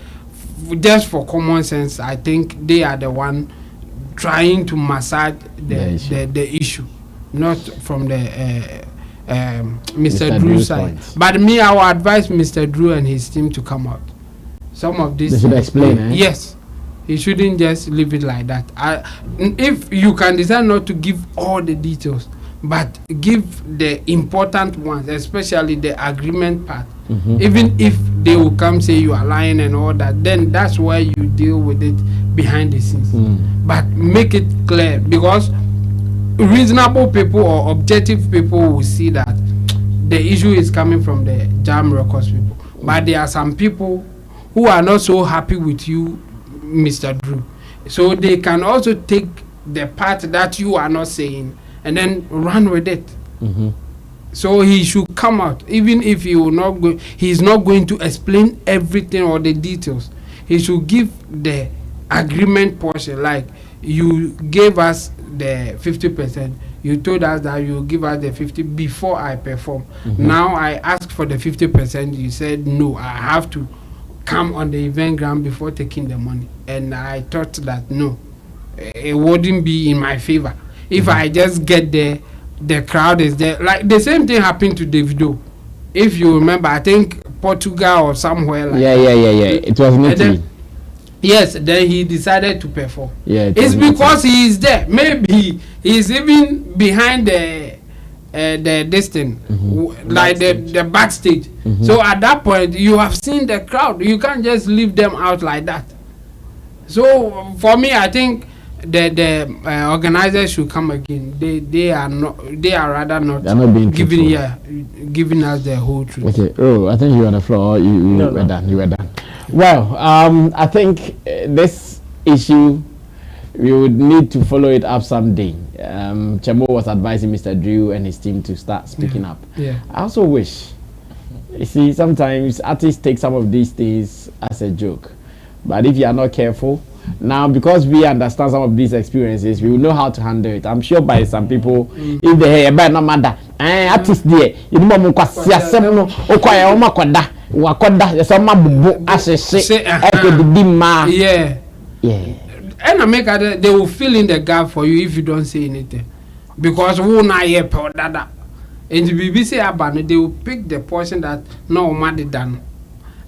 just for common sense, I think they are the one trying to massage the issue, not from the Mr. Drew's side. But me, I will advise Mr. Drew and his team to come out. Some of this. They should explain. Yes, he shouldn't just leave it like that. If you can decide not to give all the details, but give the important ones, especially the agreement part. Even if they will come say you are lying and all that, then that's where you deal with it behind the scenes. But make it clear, because reasonable people or objective people will see that the issue is coming from the Jam Records people. But there are some people who are not so happy with you, Mr. Drew. So they can also take the part that you are not saying and then run with it. So he should come out, even if he will not go. He's not going to explain everything or the details. He should give the agreement portion, like you gave us the 50%, you told us that you give us the 50 before I perform. Now I asked for the 50%. You said no, I have to come on the event ground before taking the money. And I thought that no, it wouldn't be in my favor. If I just get there, the crowd is there. Like the same thing happened to Davido. If you remember, I think Portugal or somewhere like yeah. It was in Italy. Yes, then he decided to perform. Yeah, it's because he is there. Maybe he is even behind the this thing, like the backstage. So at that point, you have seen the crowd. You can't just leave them out like that. So for me, I think the organizers should come again. They are rather not. They're not being giving us the whole truth. Okay. Oh, I think you were on the floor. You were done. You were done. Well, I think this issue we would need to follow it up someday. Chemo was advising Mr. Drew and his team to start speaking up. Yeah. I also wish. You see, sometimes artists take some of these things as a joke, but if you are not careful. Now, because we understand some of these experiences, we will know how to handle it. I'm sure by some people, if they hear about no matter, artist there, you know, yeah. And I make other, they will fill in the gap for you if you don't say anything, because who na hear that. And the BBC abandon, they will pick the portion that no matter done.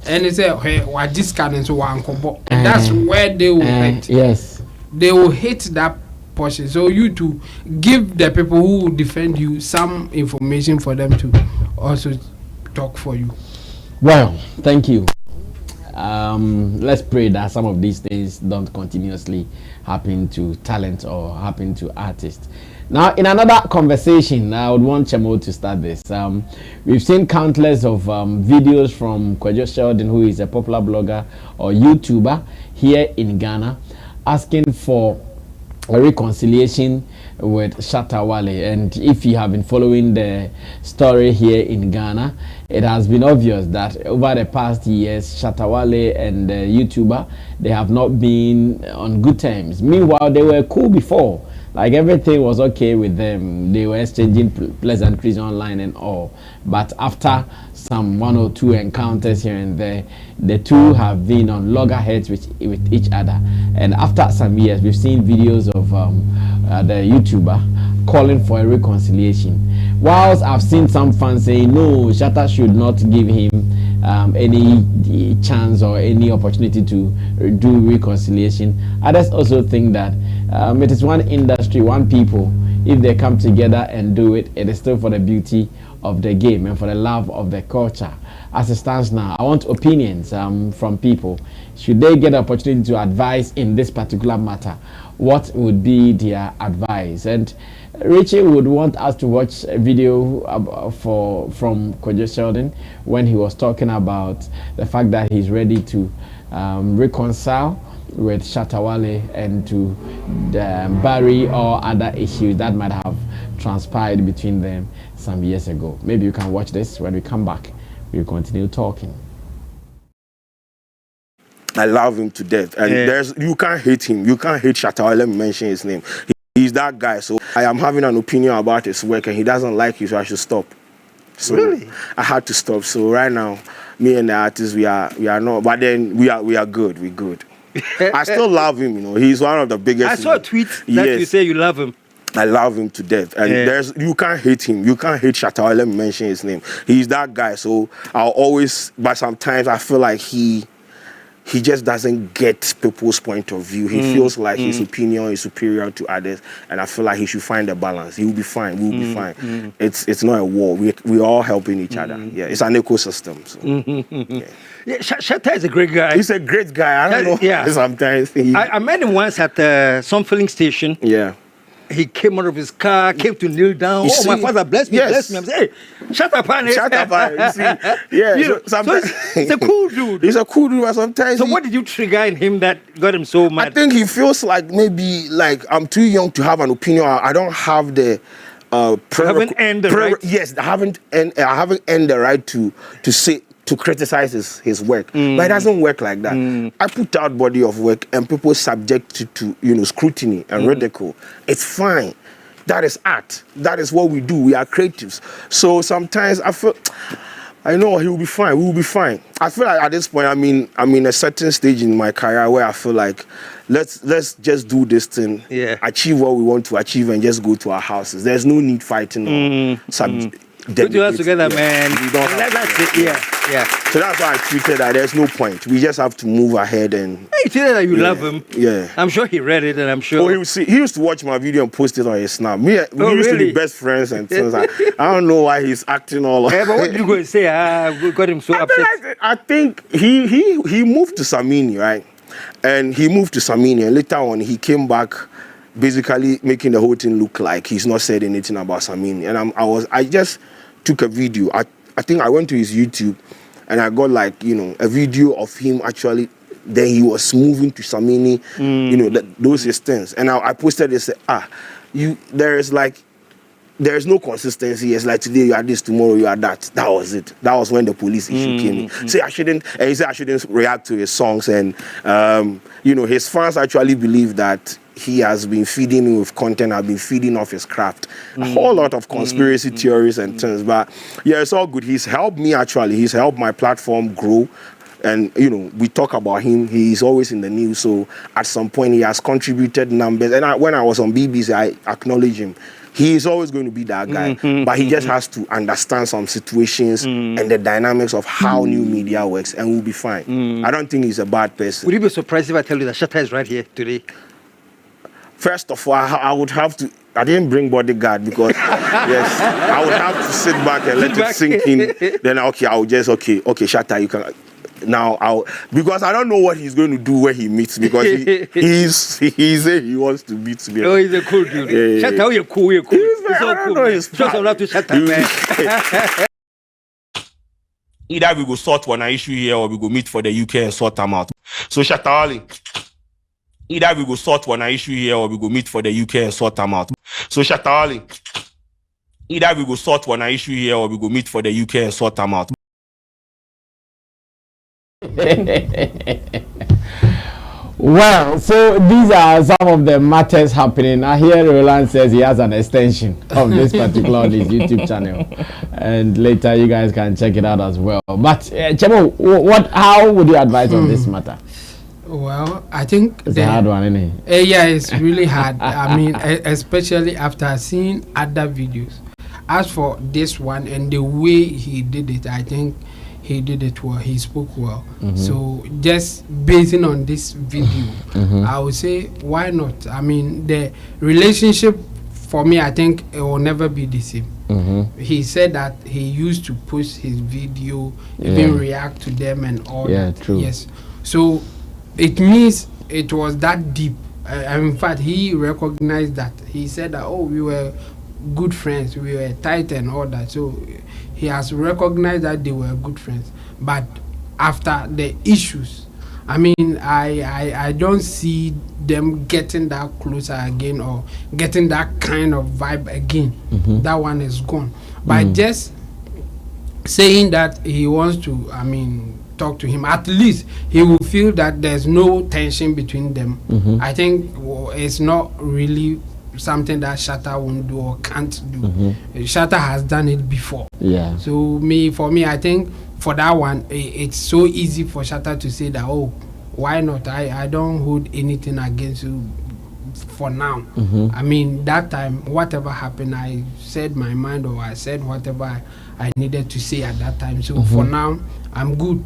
And they say, hey, what this can and so on. And that's where they will hit. Yes. They will hit that portion. So you to give the people who will defend you some information for them to also talk for you. Well, thank you. Let's pray that some of these things don't continuously happen to talent or happen to artists. Now, in another conversation, I would want Chemo to start this. We've seen countless of videos from Kwedwo Sheldon, who is a popular blogger or YouTuber here in Ghana, asking for a reconciliation with Shatta Wale. And if you have been following the story here in Ghana, it has been obvious that over the past years, Shatta Wale and the YouTuber, they have not been on good terms. Meanwhile, they were cool before. Like everything was okay with them. They were exchanging pleasantries online and all. But after some 1 or 2 encounters here and there, the two have been on loggerheads with each other. And after some years, we've seen videos of the YouTuber calling for a reconciliation. Whilst I've seen some fans saying, no, Shatta should not give him any chance or any opportunity to do reconciliation. Others also think that it is one industry, one people. If they come together and do it, it is still for the beauty of the game and for the love of the culture. As it stands now, I want opinions from people. Should they get the opportunity to advise in this particular matter, what would be their advice? And Richie would want us to watch a video from Kwedwo Sheldon when he was talking about the fact that he's ready to reconcile with Shatta Wale and to bury all other issues that might have transpired between them some years ago. Maybe you can watch this. When we come back, we'll continue talking. I love him to death, and you can't hate him. You can't hate Shatta Wale. Let me mention his name. He's that guy. So I am having an opinion about his work, and he doesn't like you, so I should stop. So really? I had to stop. So right now, me and the artists, we are not. But then we are good. We're good. I still love him. You know, he's one of the biggest. I saw a tweet that you say you love him. I love him to death, and you can't hate him. You can't hate Shatta Wale. Let me mention his name. He's that guy. So I'll always. But sometimes I feel like he just doesn't get people's point of view. He feels like his opinion is superior to others, and I feel like he should find a balance. He will be fine. We will be fine. It's not a war. We're all helping each other. Yeah, it's an ecosystem. So. Yeah, Shatta is a great guy. He's a great guy. I don't know. Yeah. Sometimes I met him once at some filling station. Yeah. He came out of his car, came to kneel down. My father bless me, bless me. I'm saying, hey, shut up, honey. Shut up, honey. You see? Yeah. So sometimes he's a cool dude. He's a cool dude, but sometimes. So what did you trigger in him that got him so mad? I think he feels like maybe like I'm too young to have an opinion. I don't have the. You haven't earned the right. Yes, I haven't earned the right to say. To criticize his work, but it doesn't work like that. I put out body of work, and people subject to scrutiny and ridicule. It's fine. That is art. That is what we do. We are creatives. So sometimes I know he will be fine. We will be fine. I feel like at this point, I'm in a certain stage in my career where I feel like let's just do this thing, achieve what we want to achieve, and just go to our houses. There's no need fighting. Put us together, man. We don't have So that's why I tweeted that there's no point. We just have to move ahead and. He tweeted that you love him. Yeah. I'm sure he read it, and I'm sure. He used to watch my video and post it on his Snap. We used to be best friends and things like. I don't know why he's acting all. But what did you go and say? We got him so upset. I think he moved to Samini, right? And he moved to Samini, and later on he came back, basically making the whole thing look like he's not said anything about Samini. And I just took a video. I think I went to his YouTube, and I got a video of him actually. Then he was moving to Samini, those things. And I posted this. There's no consistency. It's like today you are this, tomorrow you are that. That was it. That was when the police issue came in. He said I shouldn't react to his songs, and his fans actually believe that he has been feeding me with content. I've been feeding off his craft. A whole lot of conspiracy theories and things. But yeah, it's all good. He's helped me actually. He's helped my platform grow. And, we talk about him. He's always in the news. So at some point, he has contributed numbers. And when I was on BBC, I acknowledge him. He is always going to be that guy. But he just has to understand some situations and the dynamics of how new media works. And we'll be fine. I don't think he's a bad person. Would you be surprised if I tell you that Shatta is right here today? First of all, I would have to. I didn't bring bodyguard because yes, I would have to sit back and let it sink in. Then I would just okay, Shatta, you can. Now because I don't know what he's going to do when he meets me, because he wants to meet me. Oh, he's a cool dude. Shatta, you're cool. He's so cool. Show some love to Shatta, man. Either we go sort one issue here, or we go meet for the UK and sort them out. So Shatta Wale. Either we go sort one issue here, or we go meet for the UK and sort them out. So Shatta Wale. Either we go sort one issue here, or we go meet for the UK and sort them out. Well, so these are some of the matters happening. I hear Roland says he has an extension of this particular on his YouTube channel, and later you guys can check it out as well. But Chemo, how would you advise on this matter? Well, I think it's a hard one, isn't it? Yeah, it's really hard. I mean, especially after seeing other videos. As for this one and the way he did it, I think he did it well. He spoke well. So just basing on this video, I would say, why not? I mean, the relationship for me, I think it will never be the same. He said that he used to post his video, even react to them and all that. True. Yes. So it means it was that deep. In fact, he recognized that. He said that, we were good friends, we were tight and all that. So he has recognized that they were good friends. But after the issues, I mean, I don't see them getting that closer again, or getting that kind of vibe again. That one is gone. But just saying that he wants to, talk to him, at least he will feel that there's no tension between them. I think it's not really something that Shatta won't do or can't do. Shatta has done it before. So for me, I think for that one, it's so easy for Shatta to say that, why not? I don't hold anything against you for now. I mean, that time, whatever happened, I said my mind, or I said whatever I needed to say at that time. So for now, I'm good.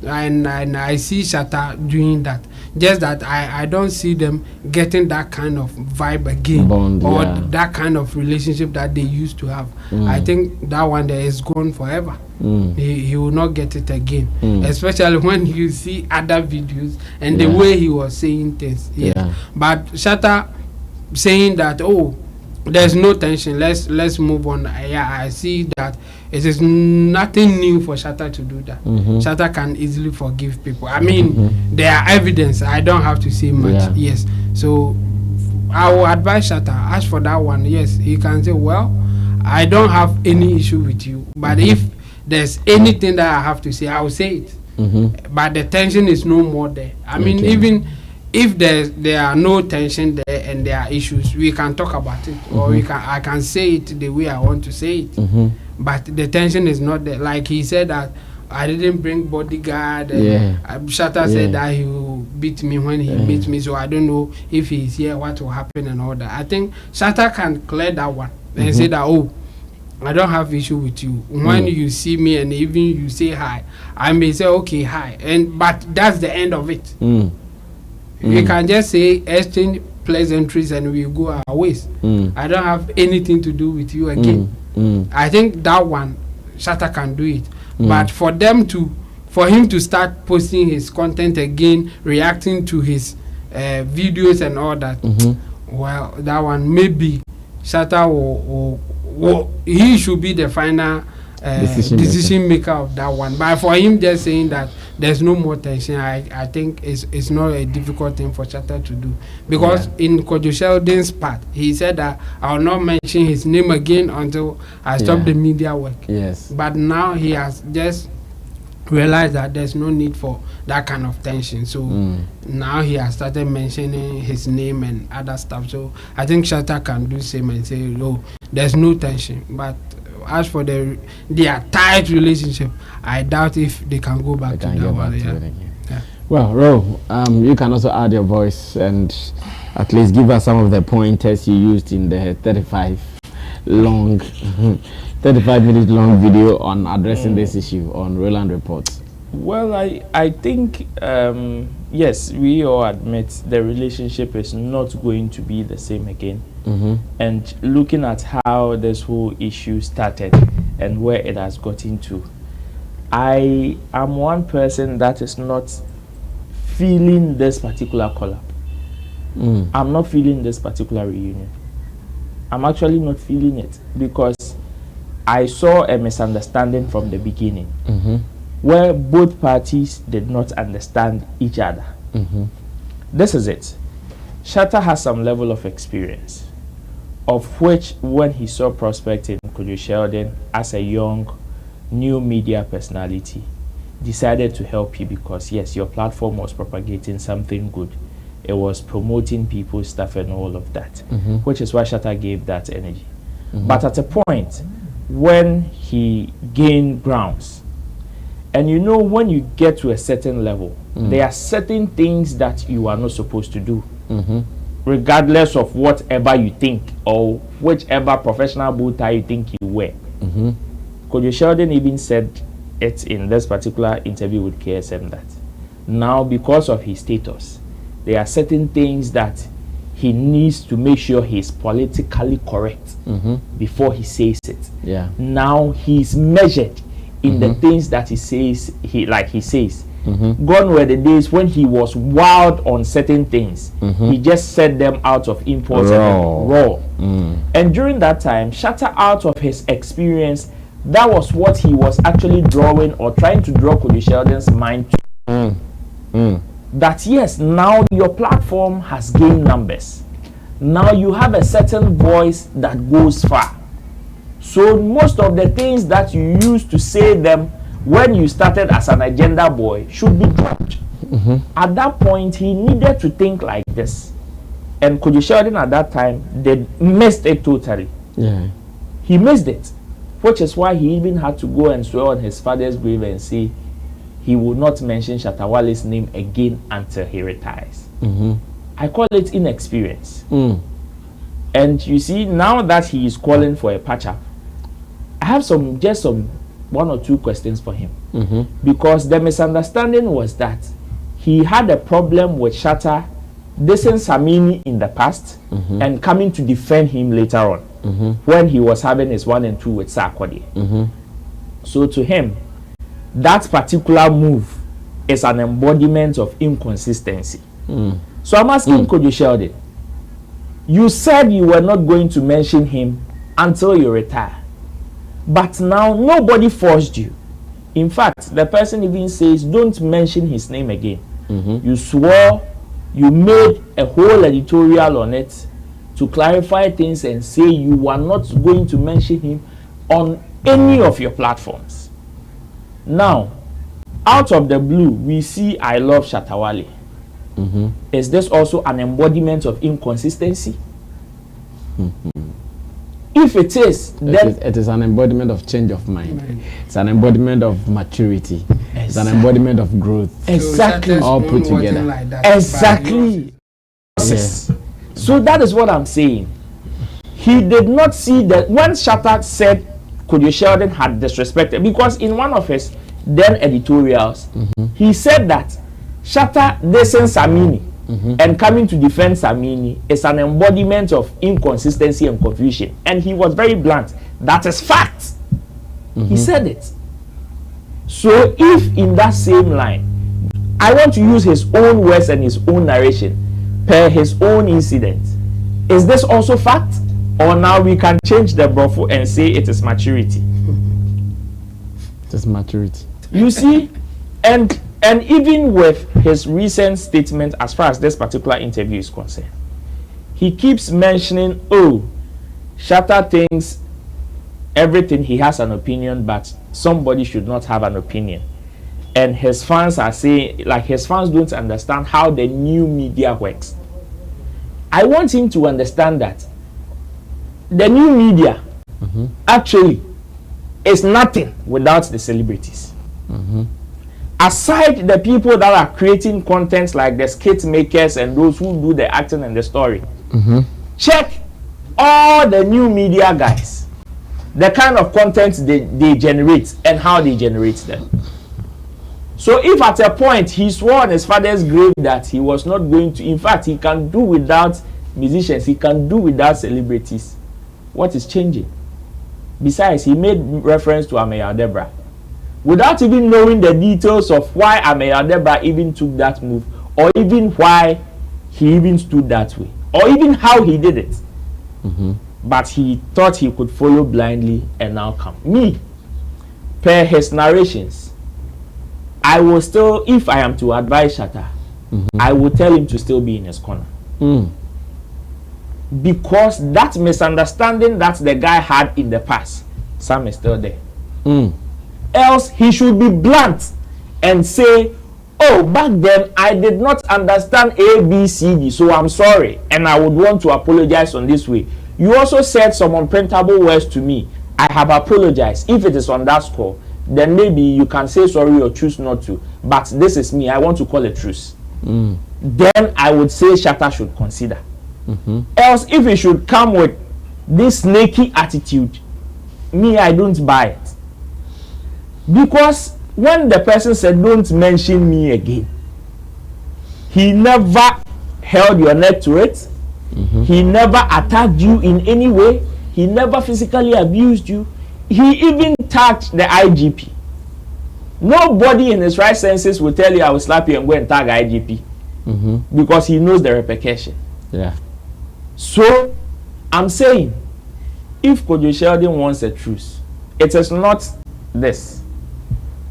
And I see Shatta doing that. Just that I don't see them getting that kind of vibe again, or that kind of relationship that they used to have. I think that one there is gone forever. He will not get it again, especially when you see other videos and the way he was saying things. But Shatta saying that, there's no tension, let's move on. I see that it is nothing new for Shatta to do that. Shatta can easily forgive people. I mean, there are evidence. I don't have to say much. Yes. So I will advise Shatta. As for that one, yes, he can say, well, I don't have any issue with you, but if there's anything that I have to say, I will say it. But the tension is no more there. I mean, even if there are no tension there and there are issues, we can talk about it, or I can say it the way I want to say it. But the tension is not there. Like he said that I didn't bring bodyguard. Shatta said that he will beat me when he beats me. So I don't know if he's here, what will happen and all that. I think Shatta can clear that one and say that, oh, I don't have issue with you. When you see me and even you say hi, I may say okay, hi, but that's the end of it. We can just say exchange pleasantries and we go our ways. I don't have anything to do with you again. I think that one Shatta can do it. But for him to start posting his content again, reacting to his videos and all that, well, that one maybe Shatta he should be the final decision maker of that one. But for him just saying that there's no more tension, I think it's not a difficult thing for Shatta to do, because in Kwedwo Sheldon's part he said that I will not mention his name again until I stop the media work. But now he has just realized that there's no need for that kind of tension, so now he has started mentioning his name and other stuff. So I think Shatta can do same and say, oh, there's no tension. But as for their tight relationship, I doubt if they can go back to that one. Well, Ro, you can also add your voice and at least give us some of the pointers you used in the 35-minute long video on addressing this issue on Roland Reports. Well, I think, yes, we all admit the relationship is not going to be the same again. And looking at how this whole issue started and where it has gotten to, I am one person that is not feeling this particular collab. I'm not feeling this particular reunion. I'm actually not feeling it, because I saw a misunderstanding from the beginning, where both parties did not understand each other. This is it. Shatta has some level of experience, of which when he saw prospect in Kwedwo Sheldon as a young, new media personality, decided to help you, because yes, your platform was propagating something good. It was promoting people's stuff and all of that, which is why Shatta gave that energy. But at a point when he gained grounds, and you know, when you get to a certain level, there are certain things that you are not supposed to do, regardless of whatever you think or whichever professional bow tie you think you wear. Kwedwo Sheldon even said it in this particular interview with KSM that now, because of his status, there are certain things that he needs to make sure he's politically correct before he says it. Now he's measured in the things that he says. He says, gone were the days when he was wild on certain things. He just said them out of impulse and raw. And during that time, Shatta, out of his experience, that was what he was actually drawing or trying to draw Kwedwo Sheldon's mind to. That yes, now your platform has gained numbers. Now you have a certain voice that goes far. So most of the things that you used to say them when you started as an agenda boy should be dropped. At that point, he needed to think like this. And Kwedwo Sheldon at that time, they missed it totally. He missed it, which is why he even had to go and swear on his father's grave and say he will not mention Shatta Wale's name again until he retires. I call it inexperience. And you see, now that he is calling for a patch-up, I have just one or two questions for him. Because the misunderstanding was that he had a problem with Shatta dissing Sammy in the past and coming to defend him later on when he was having his 1 and 2 with Kwedwo. So to him, that particular move is an embodiment of inconsistency. So I'm asking Kwedwo Sheldon, you said you were not going to mention him until you retire, but now nobody forced you. In fact, the person even says don't mention his name again. You swore, you made a whole editorial on it to clarify things and say you were not going to mention him on any of your platforms. Now, out of the blue, we see I Love Shatta Wale. Is this also an embodiment of inconsistency? If it is, then it is an embodiment of change of mind. It's an embodiment of maturity. It's an embodiment of growth. Exactly. All put together. Like that exactly. Yes. So that is what I'm saying. He did not see that when Shatta said Kwedwo Sheldon had disrespected, because in one of his then editorials, he said that Shatta dissing Sammy and coming to defend Sammy is an embodiment of inconsistency and confusion. And he was very blunt. That is fact. He said it. So if in that same line, I want to use his own words and his own narration per his own incident, is this also fact? Or now we can change the brofo and say it is maturity? It is maturity. You see, and even with his recent statement as far as this particular interview is concerned, he keeps mentioning, oh, Shatta thinks everything he has an opinion, but somebody should not have an opinion. And his fans are saying, like, his fans don't understand how the new media works. I want him to understand that the new media actually is nothing without the celebrities. Aside the people that are creating content like the skit makers and those who do the acting and the story, check all the new media guys, the kind of content they generate and how they generate them. So if at a point he swore on his father's grave that he was not going to, in fact, he can do without musicians, he can do without celebrities, what is changing? Besides, he made reference to Ameya Debra without even knowing the details of why Ameya Debra even took that move, or even why he even stood that way, or even how he did it. But he thought he could follow blindly and now come. Me, per his narrations, I will still, if I am to advise Shatta, I will tell him to still be in his corner. Because that misunderstanding that the guy had in the past, Sam is still there. Else he should be blunt and say, oh, back then I did not understand A, B, C, D, so I'm sorry and I would want to apologize on this way. You also said some unprintable words to me. I have apologized. If it is on that score, then maybe you can say sorry or choose not to. But this is me. I want to call a truce. Then I would say Shatta should consider. Else, if he should come with this snaky attitude, me, I don't buy it. Because when the person said, don't mention me again, he never held your neck to it. He never attacked you in any way. He never physically abused you. He even tagged the IGP. Nobody in his right senses will tell you I will slap you and go and tag IGP. Because he knows the repercussion. So I'm saying, if Kwedwo Sheldon wants a truce, it is not this.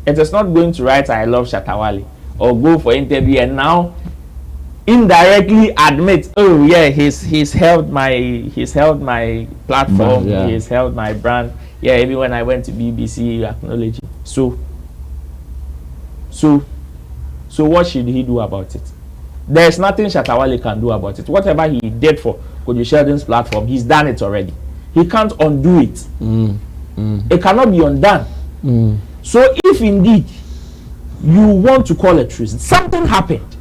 It is not going to write I love Shatta Wale or go for interview and now indirectly admit, oh yeah, he's held my platform, he's held my brand. Yeah, even when I went to BBC, you acknowledge it. So what should he do about it? There's nothing Shatta Wale can do about it. Whatever he did for Kwedwo Sheldon's platform, he's done it already. He can't undo it. It cannot be undone. So if indeed you want to call a truce, something happened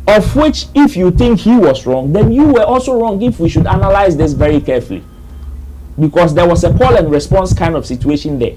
of which if you think he was wrong, then you were also wrong. If we should analyze this very carefully, because there was a call and response kind of situation there.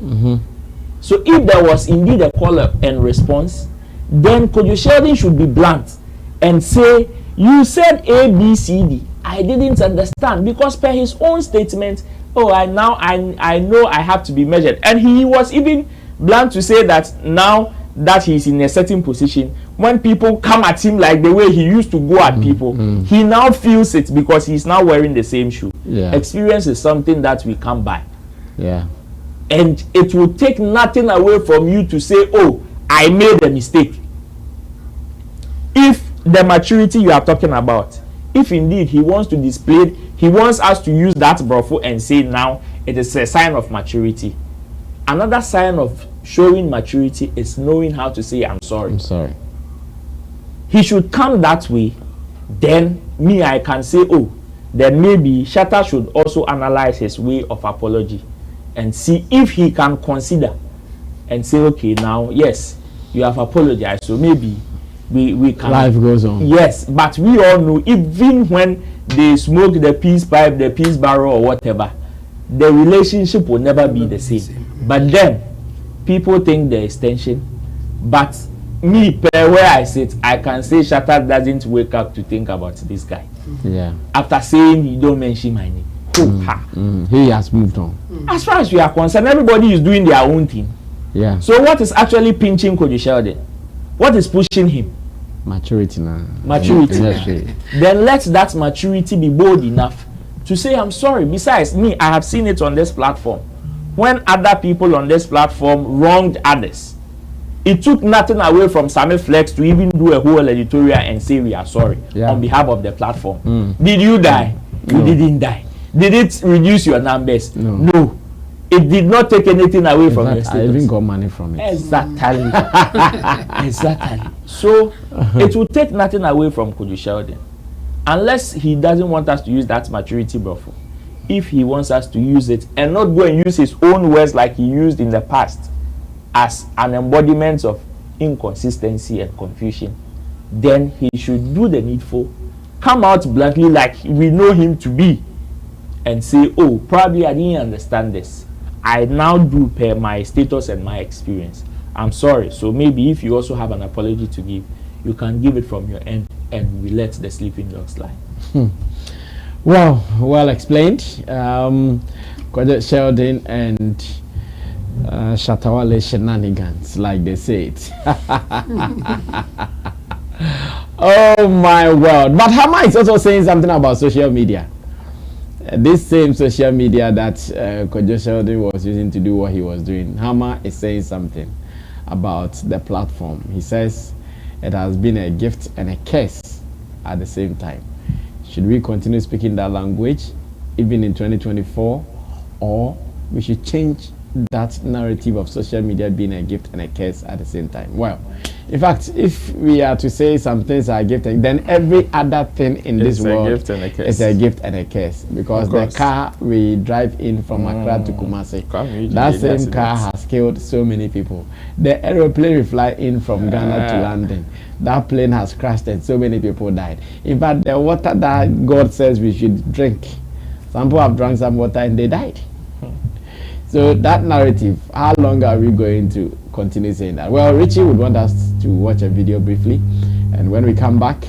So if there was indeed a call and response, then Kwedwo Sheldon should be blunt and say, you said A, B, C, D. I didn't understand, because per his own statement, oh, I know I have to be measured. And he was even blunt to say that now that he's in a certain position, when people come at him like the way he used to go at people, he now feels it because he's now wearing the same shoe. Experience is something that we can't buy. And it will take nothing away from you to say, oh, I made a mistake. If the maturity you are talking about, if indeed he wants to display it, he wants us to use that brofo and say now it is a sign of maturity. Another sign of showing maturity is knowing how to say I'm sorry. he should come that way. Then me, I can say, oh, then maybe Shatta should also analyze his way of apology and see if he can consider and say, okay, now yes, you have apologized, so maybe we can. Life goes on. Yes, but we all know, even when they smoke the peace pipe, the peace barrel, or whatever, the relationship will never be the same. But then people think there is tension. But me, per where I sit, I can say Shatta doesn't wake up to think about this guy. Yeah. After saying you don't mention my name. He has moved on. As far as we are concerned, everybody is doing their own thing. Yeah. So what is actually pinching Kwedwo Sheldon? What is pushing him? Maturity now. Maturity. Then let that maturity be bold enough to say, I'm sorry. Besides me, I have seen it on this platform. When other people on this platform wronged others, it took nothing away from Sammy Flex to even do a whole editorial and say we are sorry on behalf of the platform. Did you die? You didn't die. Did it reduce your numbers? No. It did not take anything away from your status. I even got money from it. Exactly. Exactly. So it will take nothing away from Kwedwo Sheldon, unless he doesn't want us to use that maturity buffer. If he wants us to use it and not go and use his own words like he used in the past as an embodiment of inconsistency and confusion, then he should do the needful, come out bluntly like we know him to be, and say, oh, probably I didn't understand this. I now do per my status and my experience. I'm sorry. So maybe if you also have an apology to give, you can give it from your end and we let the sleeping dogs lie. Well explained. Kwedwo Sheldon and Shatta Wale shenanigans, like they say it. Oh my word. But Hammer is also saying something about social media. This same social media that Kwedwo Sheldon was using to do what he was doing, Hammer is saying something about the platform. He says it has been a gift and a curse at the same time. Should we continue speaking that language even in 2024, or we should change that narrative of social media being a gift and a curse at the same time? Well, in fact, if we are to say some things are a gift, then every other thing in this world is a gift and a curse. Because the car we drive in from Accra to Kumasi, that same car has killed so many people. The aeroplane we fly in from Ghana to London, that plane has crashed and so many people died. In fact, the water that God says we should drink, some people have drunk some water and they died. So that narrative, how long are we going to continue saying that? Well, Richie would want us to watch a video briefly, and when we come back,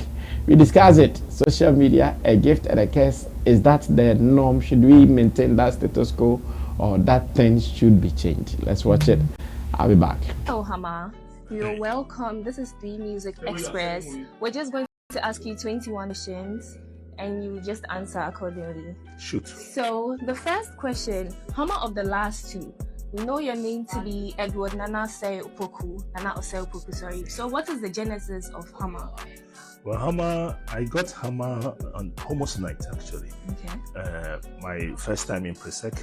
we discuss it. Social media, a gift and a curse. Is that the norm? Should we maintain that status quo, or that thing should be changed? Let's watch it. I'll be back. Hello, Hama. You're welcome. This is the Music Express. We're just going to ask you 21 questions, and you just answer accordingly. Shoot. So the first question, Hama of the last two, we know your name to be Edward Nana Osei Opoku, sorry. So what is the genesis of Hama? Well, Hama, I got Hama on Homos Night actually. Okay. My first time in Presec,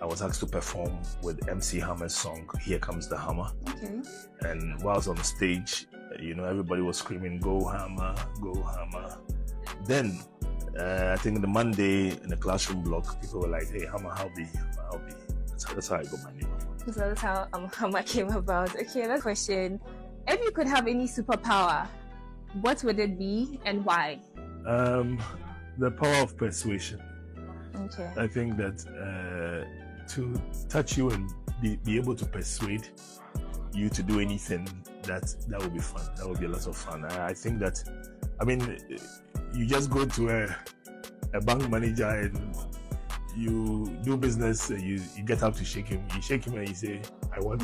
I was asked to perform with MC Hammer's song "Here Comes the Hammer." Okay. And whilst on the stage, everybody was screaming, "Go Hammer, go Hammer." Then, I think the Monday in the classroom block, people were like, "Hey, Hammer, how be?" That's how I got my name. So that's how Hama came about. Okay, next question. If you could have any superpower, what would it be and why? The power of persuasion. Okay. I think that to touch you and be able to persuade you to do anything, that would be fun. That would be a lot of fun. I think that, you just go to a bank manager and you do business, you get up to shake him. You shake him and you say, "I want."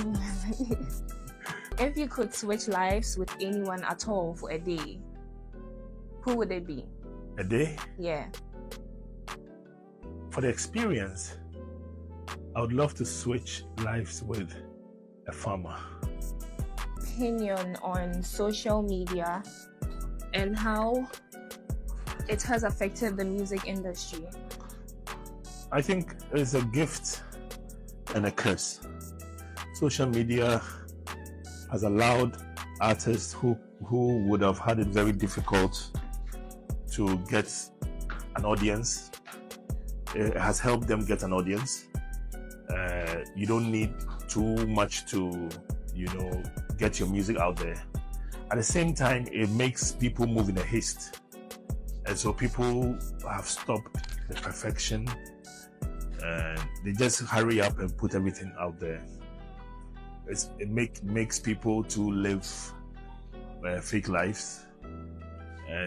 If you could switch lives with anyone at all for a day, who would it be? A day? Yeah. For the experience, I would love to switch lives with a farmer. Opinion on social media and how it has affected the music industry. I think it's a gift and a curse. Social media has allowed artists who would have had it very difficult to get an audience. It has helped them get an audience. You don't need too much to, get your music out there. At the same time, it makes people move in a haste. And so people have stopped the perfection. They just hurry up and put everything out there. It makes people to live fake lives.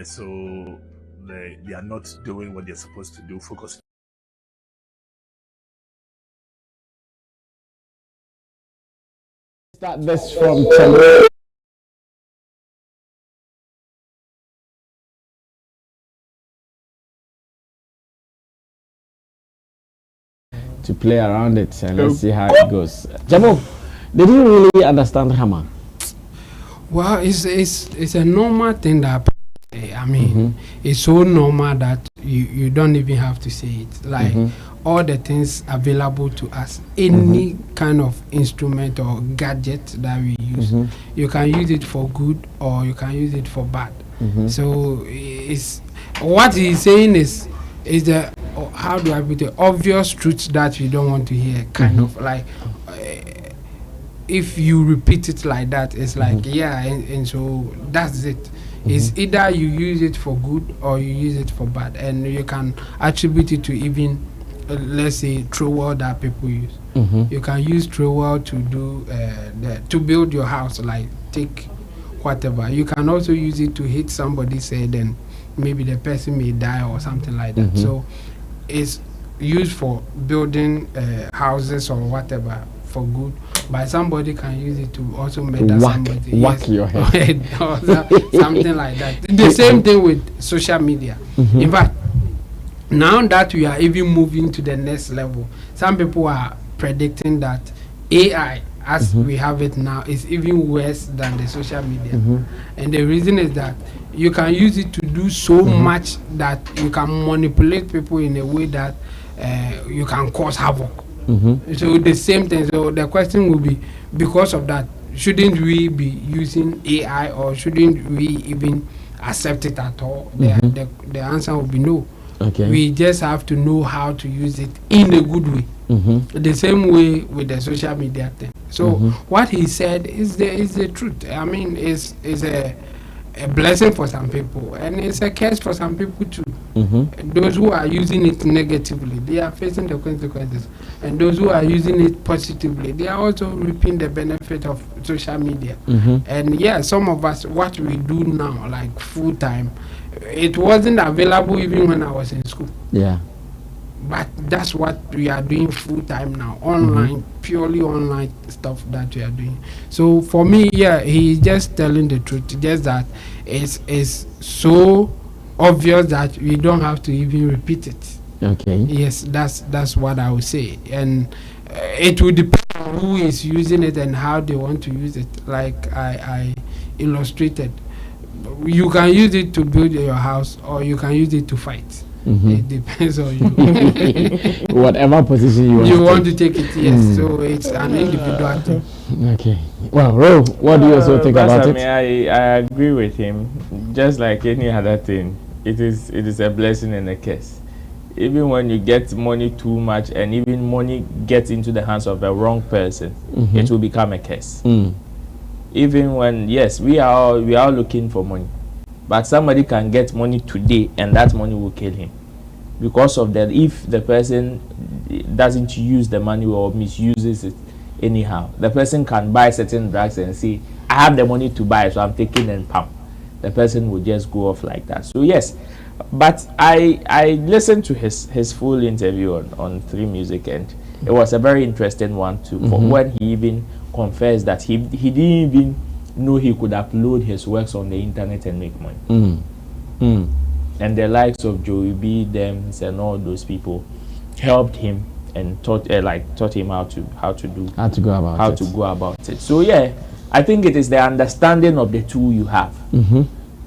So they are not doing what they're supposed to do, focus. Start this from tomorrow. To play around it and let's see how it goes. Jamo, did you really understand Hammer? Well, it's a normal thing that I mean, it's so normal that you don't even have to say it. Like all the things available to us, any kind of instrument or gadget that we use, you can use it for good or you can use it for bad. So it's what he's saying is the how do I put it, obvious truths that you don't want to hear, kind of like if you repeat it like that, it's like and so that's it. It's either you use it for good or you use it for bad, and you can attribute it to even let's say trowel that people use. You can use trowel to do to build your house, like take whatever. You can also use it to hit somebody's head and maybe the person may die or something like that. So it's used for building houses or whatever for good, but somebody can use it to also murder somebody. Whack your head. Or something like that. The same thing with social media. In fact, now that we are even moving to the next level, some people are predicting that AI, as we have it now, is even worse than the social media. And the reason is that you can use it to do so much that you can manipulate people in a way that you can cause havoc. So the same thing. So the question will be, because of that, shouldn't we be using AI or shouldn't we even accept it at all? The answer will be no. We just have to know how to use it in a good way. The same way with the social media thing. So what he said is the truth. I mean, it's a blessing for some people and it's a curse for some people too. Those who are using it negatively, they are facing the consequences, and those who are using it positively, they are also reaping the benefit of social media. And some of us, what we do now, like full time, it wasn't available even when I was in school. But that's what we are doing full time now, online, purely online stuff that we are doing. So for me, he's just telling the truth, just that it's so obvious that we don't have to even repeat it. Yes, that's what I would say. And it will depend on who is using it and how they want to use it. Like I illustrated, you can use it to build your house or you can use it to fight. It depends on you. Whatever position you want to take it, yes. So it's an individual thing. Well, Ro, what do you also think about it? I agree with him. Just like any other thing, it is a blessing and a curse. Even when you get money too much and even money gets into the hands of the wrong person, it will become a curse. Even when, yes, we are all looking for money, but somebody can get money today and that money will kill him. Because of that, if the person doesn't use the money or misuses it anyhow, the person can buy certain drugs and say, I have the money to buy, so I'm taking and pump. The person will just go off like that. So yes, but I listened to his full interview on 3 Music, and it was a very interesting one too. When he even confessed that he didn't even know he could upload his works on the internet and make money. And the likes of Joey B, Dems, and all those people helped him and taught him how to go about it. So yeah, I think it is the understanding of the tool you have.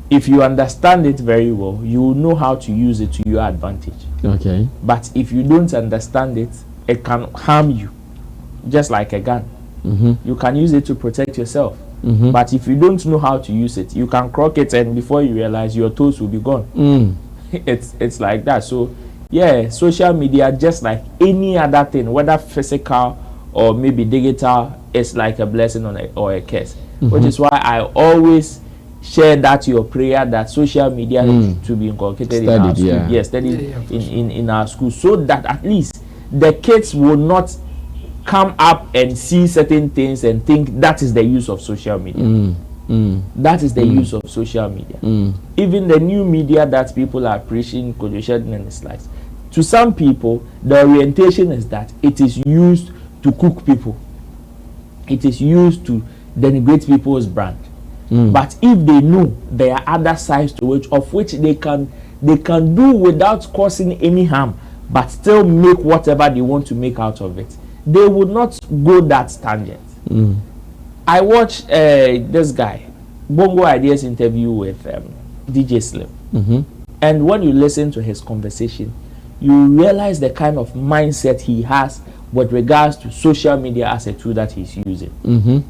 If you understand it very well, you will know how to use it to your advantage. But if you don't understand it, it can harm you, just like a gun. You can use it to protect yourself, But if you don't know how to use it, you can crock it, and before you realize, your toes will be gone. It's like that. So yeah, social media, just like any other thing, whether physical or maybe digital, is like a blessing or a curse. Which is why I always share that your prayer that social media to be inculcated in our school. Studied in our school, so that at least the kids will not come up and see certain things and think that is the use of social media. That is the use of social media. Even the new media that people are preaching, Sheldon and his likes, to some people the orientation is that it is used to cook people. It is used to denigrate people's brand. But if they know there are other sides to it, of which they can do without causing any harm, but still make whatever they want to make out of it, they would not go that tangent. I watched this guy, Bongo Ideas interview with DJ Slim. And when you listen to his conversation, you realize the kind of mindset he has with regards to social media as a tool that he's using.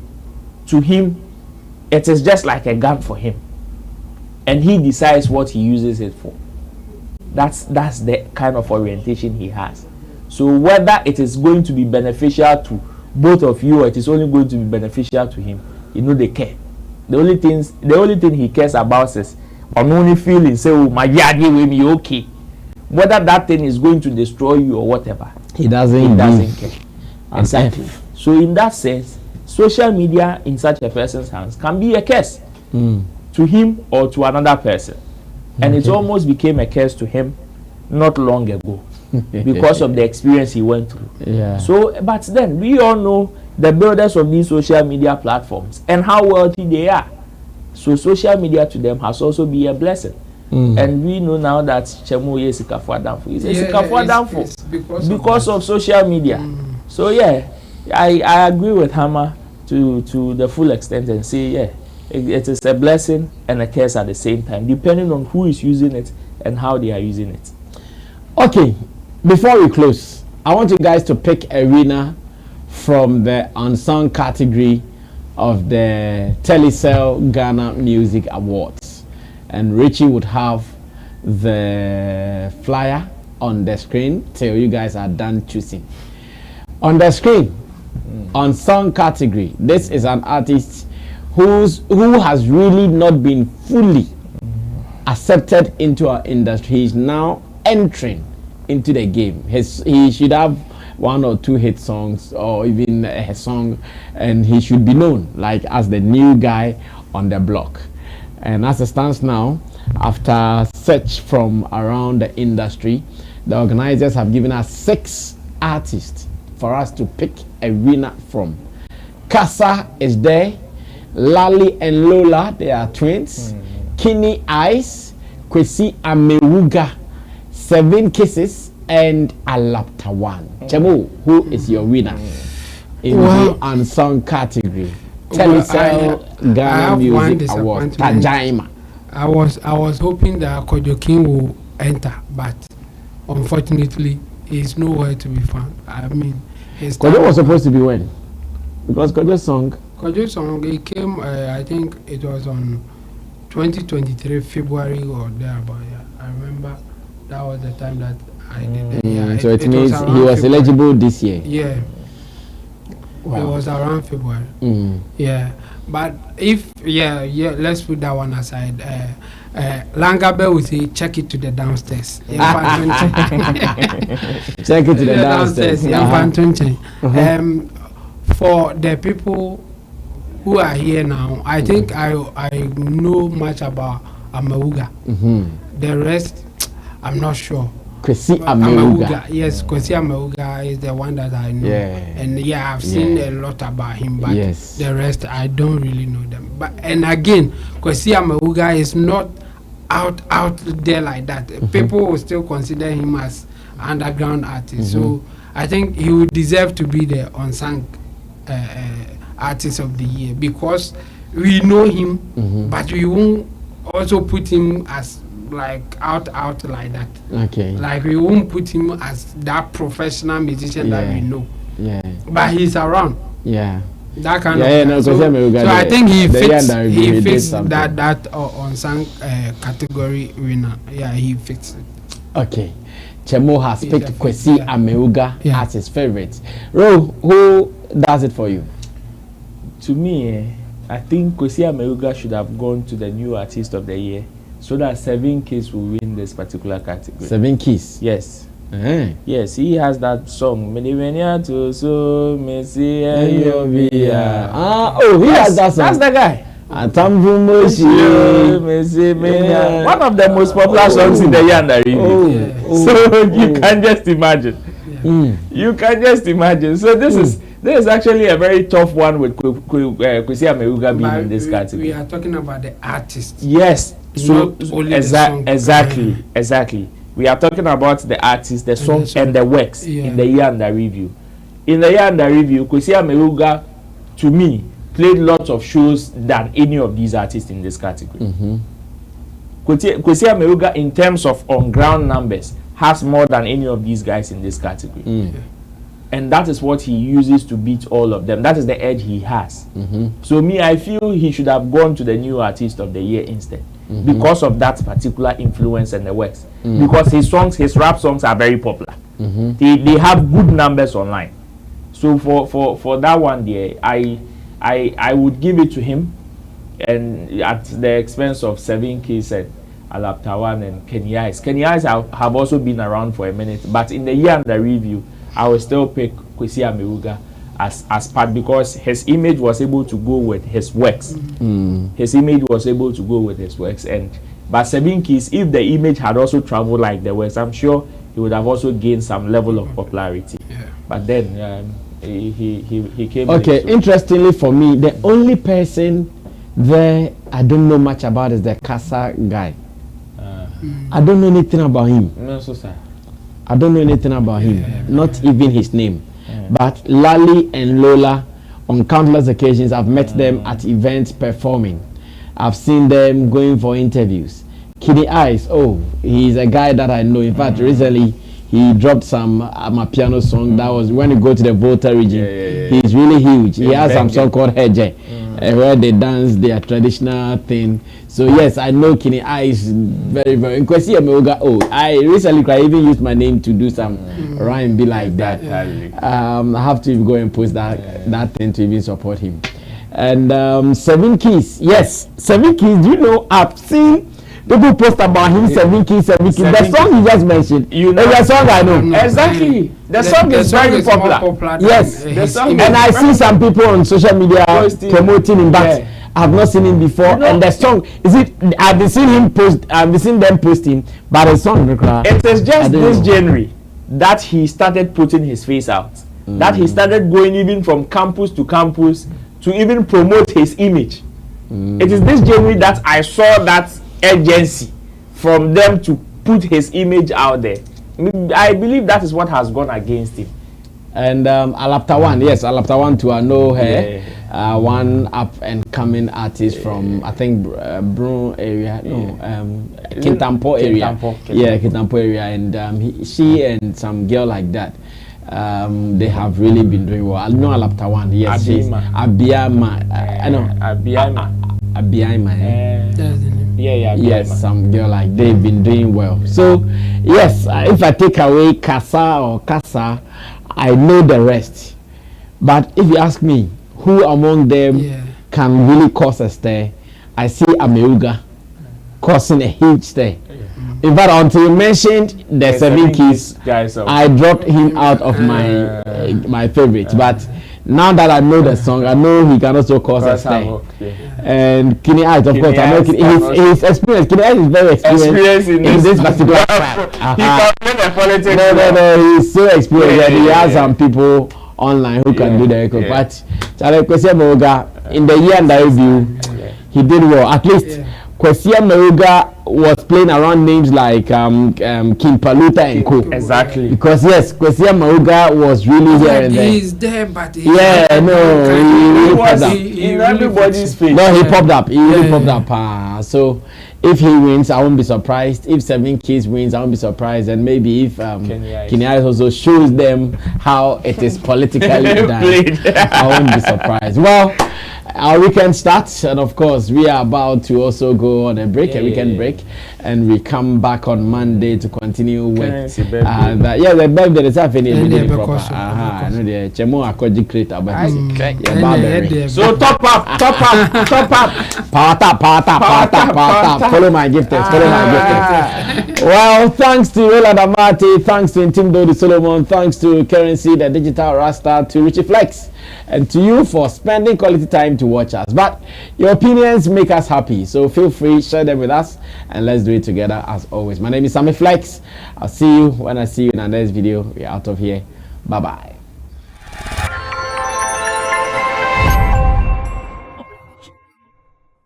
To him, it is just like a gun for him, and he decides what he uses it for. That's the kind of orientation he has. So whether it is going to be beneficial to both of you or it is only going to be beneficial to him, they care. The only thing he cares about is on only feeling, say, oh my God, with me, okay. Whether that thing is going to destroy you or whatever, he doesn't care. Exactly. So in that sense, social media in such a person's hands can be a curse to him or to another person. And it almost became a curse to him not long ago because of the experience he went through. So, but then we all know the builders of these social media platforms and how wealthy they are. So social media to them has also been a blessing. And we know now that Chemo is a because of social media. So yeah, I agree with Hammer to the full extent and say, yeah, it is a blessing and a curse at the same time, depending on who is using it and how they are using it. Okay, before we close, I want you guys to pick a winner from the unsung category of the Telecel Ghana Music Awards. And Richie would have the flyer on the screen till you guys are done choosing. On the screen, unsung category, this is an artist who has really not been fully accepted into our industry. He's now entering into the game. He should have 1 or 2 hit songs or even a song, and he should be known like as the new guy on the block. And as it stands now, after search from around the industry, the organizers have given us 6 artists for us to pick a winner from. Kasa is there, Lali and Lola, they are twins. Kinney Ice, Kwesi Amewuga, 7 Kisses, and Alaptawan. Chemo, who is your winner in the unsung category? Telecel Ghana Music Award. Tajaima. I was hoping that Kwedwo King will enter, but unfortunately, he's nowhere to be found. I mean, Kwedwo was supposed to be when? Because Kwedwo's song, it came, I think it was on 2023 February or thereabout. Yeah, I remember that was the time that I did that. Yeah, so it means he was February. Eligible this year. Yeah. Wow. It was around February. Yeah, but if let's put that one aside. Langabe will say, check it to the downstairs. Check it to the downstairs. For the people who are here now, I think I know much about Amewuga. The rest, I'm not sure. Kwesi Amewuga. Yes, Kwesi Amewuga is the one that I know. And I've seen a lot about him, but the rest I don't really know them. But and again, Kwesi Amewuga is not out there like that. People will still consider him as underground artist. So I think he would deserve to be the unsung artist of the year, because we know him, but we won't also put him as like out like that. Like we won't put him as that professional musician that we know. But he's around. That kind of. So I think he fits that on some category winner. Yeah, he fits it. Okay. Chemo has picked Kwesi Ameuga as his favorite. Ro, who does it for you? To me, I think Kwesi Ameuga should have gone to the new artist of the year so that 7 Keys will win this particular category. 7 Keys? Yes. Yes, he has that song. He has that song. That's the guy. One of the most popular songs in the year under review. So you can just imagine. You can just imagine. So this is actually a very tough one with Kwesi Ameuga being in this category. We are talking about the artist. Yes. So exactly. We are talking about the artist, the song, and the works in the year under review. In the year under review, Kwesi Ameuga, to me, played lots of shows than any of these artists in this category. Kwesi Ameuga, in terms of on-ground numbers, has more than any of these guys in this category. And that is what he uses to beat all of them. That is the edge he has. So me, I feel he should have gone to the new artist of the year instead. Because of that particular influence and the works. Because his rap songs are very popular. They have good numbers online. So for that one there, I would give it to him, and at the expense of 7 Keys and Alaptawan and Kenny Ice. Kenny Ice have also been around for a minute, but in the year under review, I will still pick Kwesi Ameuga as part, because his image was able to go with his works. His image was able to go with his works, but 7 Keys, if the image had also traveled like the works, I'm sure he would have also gained some level of popularity. But then he came. Okay, late, so. Interestingly for me, the only person there I don't know much about is the Kasa guy. I don't know anything about him. No, so sir. I don't know anything about him, not even his name. But Lali and Lola, on countless occasions, I've met them at events performing. I've seen them going for interviews. Kiddy Eyes, he's a guy that I know. In fact, recently he dropped some my piano song. That was when you go to the Volta region. He's really huge. He has some song called Heje, where they dance their traditional thing. So yes, I know Kiddy Eyes very, very. Kwesi Ameuga, I recently I even used my name to do some rhyme, be like that. I have to go and post that thing to even support him. And 7 Keys, yes, 7 Keys. Do you know, I've seen people post about him, 7 Keys. The song you just mentioned, the song I know. Exactly. The song is very popular. Yes, the song. And I see some people on social media promoting him, but I've not seen him before. And the song, I've been seeing him post, I've been seeing them posting, but the song, it is just this January that he started putting his face out. That he started going even from campus to campus to even promote his image. It is this January that I saw that urgency from them to put his image out there. I believe that is what has gone against him. And Alaptawan, yes, Alaptawan too. I know her, one up and coming artist from I think Brun area, Kintampo area. Kintampo area, and she and some girl like that. They have really been doing well. I know Alaptawan, yes, she's Abiyama. I know Abiyama. Yes, some girl like they've been doing well. So yes, if I take away Kasa, I know the rest. But if you ask me who among them can really cause a stir, I see Ameuga causing a huge stir. In fact, until you mentioned the 7 Keys, I dropped him out of my favorite. But now that I know the song, I know he can also cause a stir. And Kiddy Eyes, of course, I know his experience. Kiddy Eyes is very experienced in this particular track. No, he's so experienced. He has some people online who can do the record. But Kwesi Ameuga, in the year under review, he did well. At least Kwesi Ameuga was playing around names like King Paluta and Co. Exactly. Because yes, Kwesi Ameuga was really here and there. He's there, but he he was in everybody's face. No, he popped up. He really popped up. So if he wins, I won't be surprised. If 7 Keys wins, I won't be surprised. And maybe if Kenya also shows them how it is politically done, I won't be surprised. Well, our weekend starts, and of course, we are about to also go on a break, a weekend break, and we come back on Monday to continue with the birthday is happening proper. I know the Chemo Akoji creator, but so top up. Power tap. Follow my gifters. Well, thanks to Ola Damati, thanks to Intimdo de Solomon, thanks to Currency, the Digital Rasta, to Richie Flex, and to you for spending quality time to watch us. But your opinions make us happy, so feel free, share them with us, and let's do it together as always. My name is Sammy Flex. I'll see you when I see you in our next video. We're out of here. Bye-bye.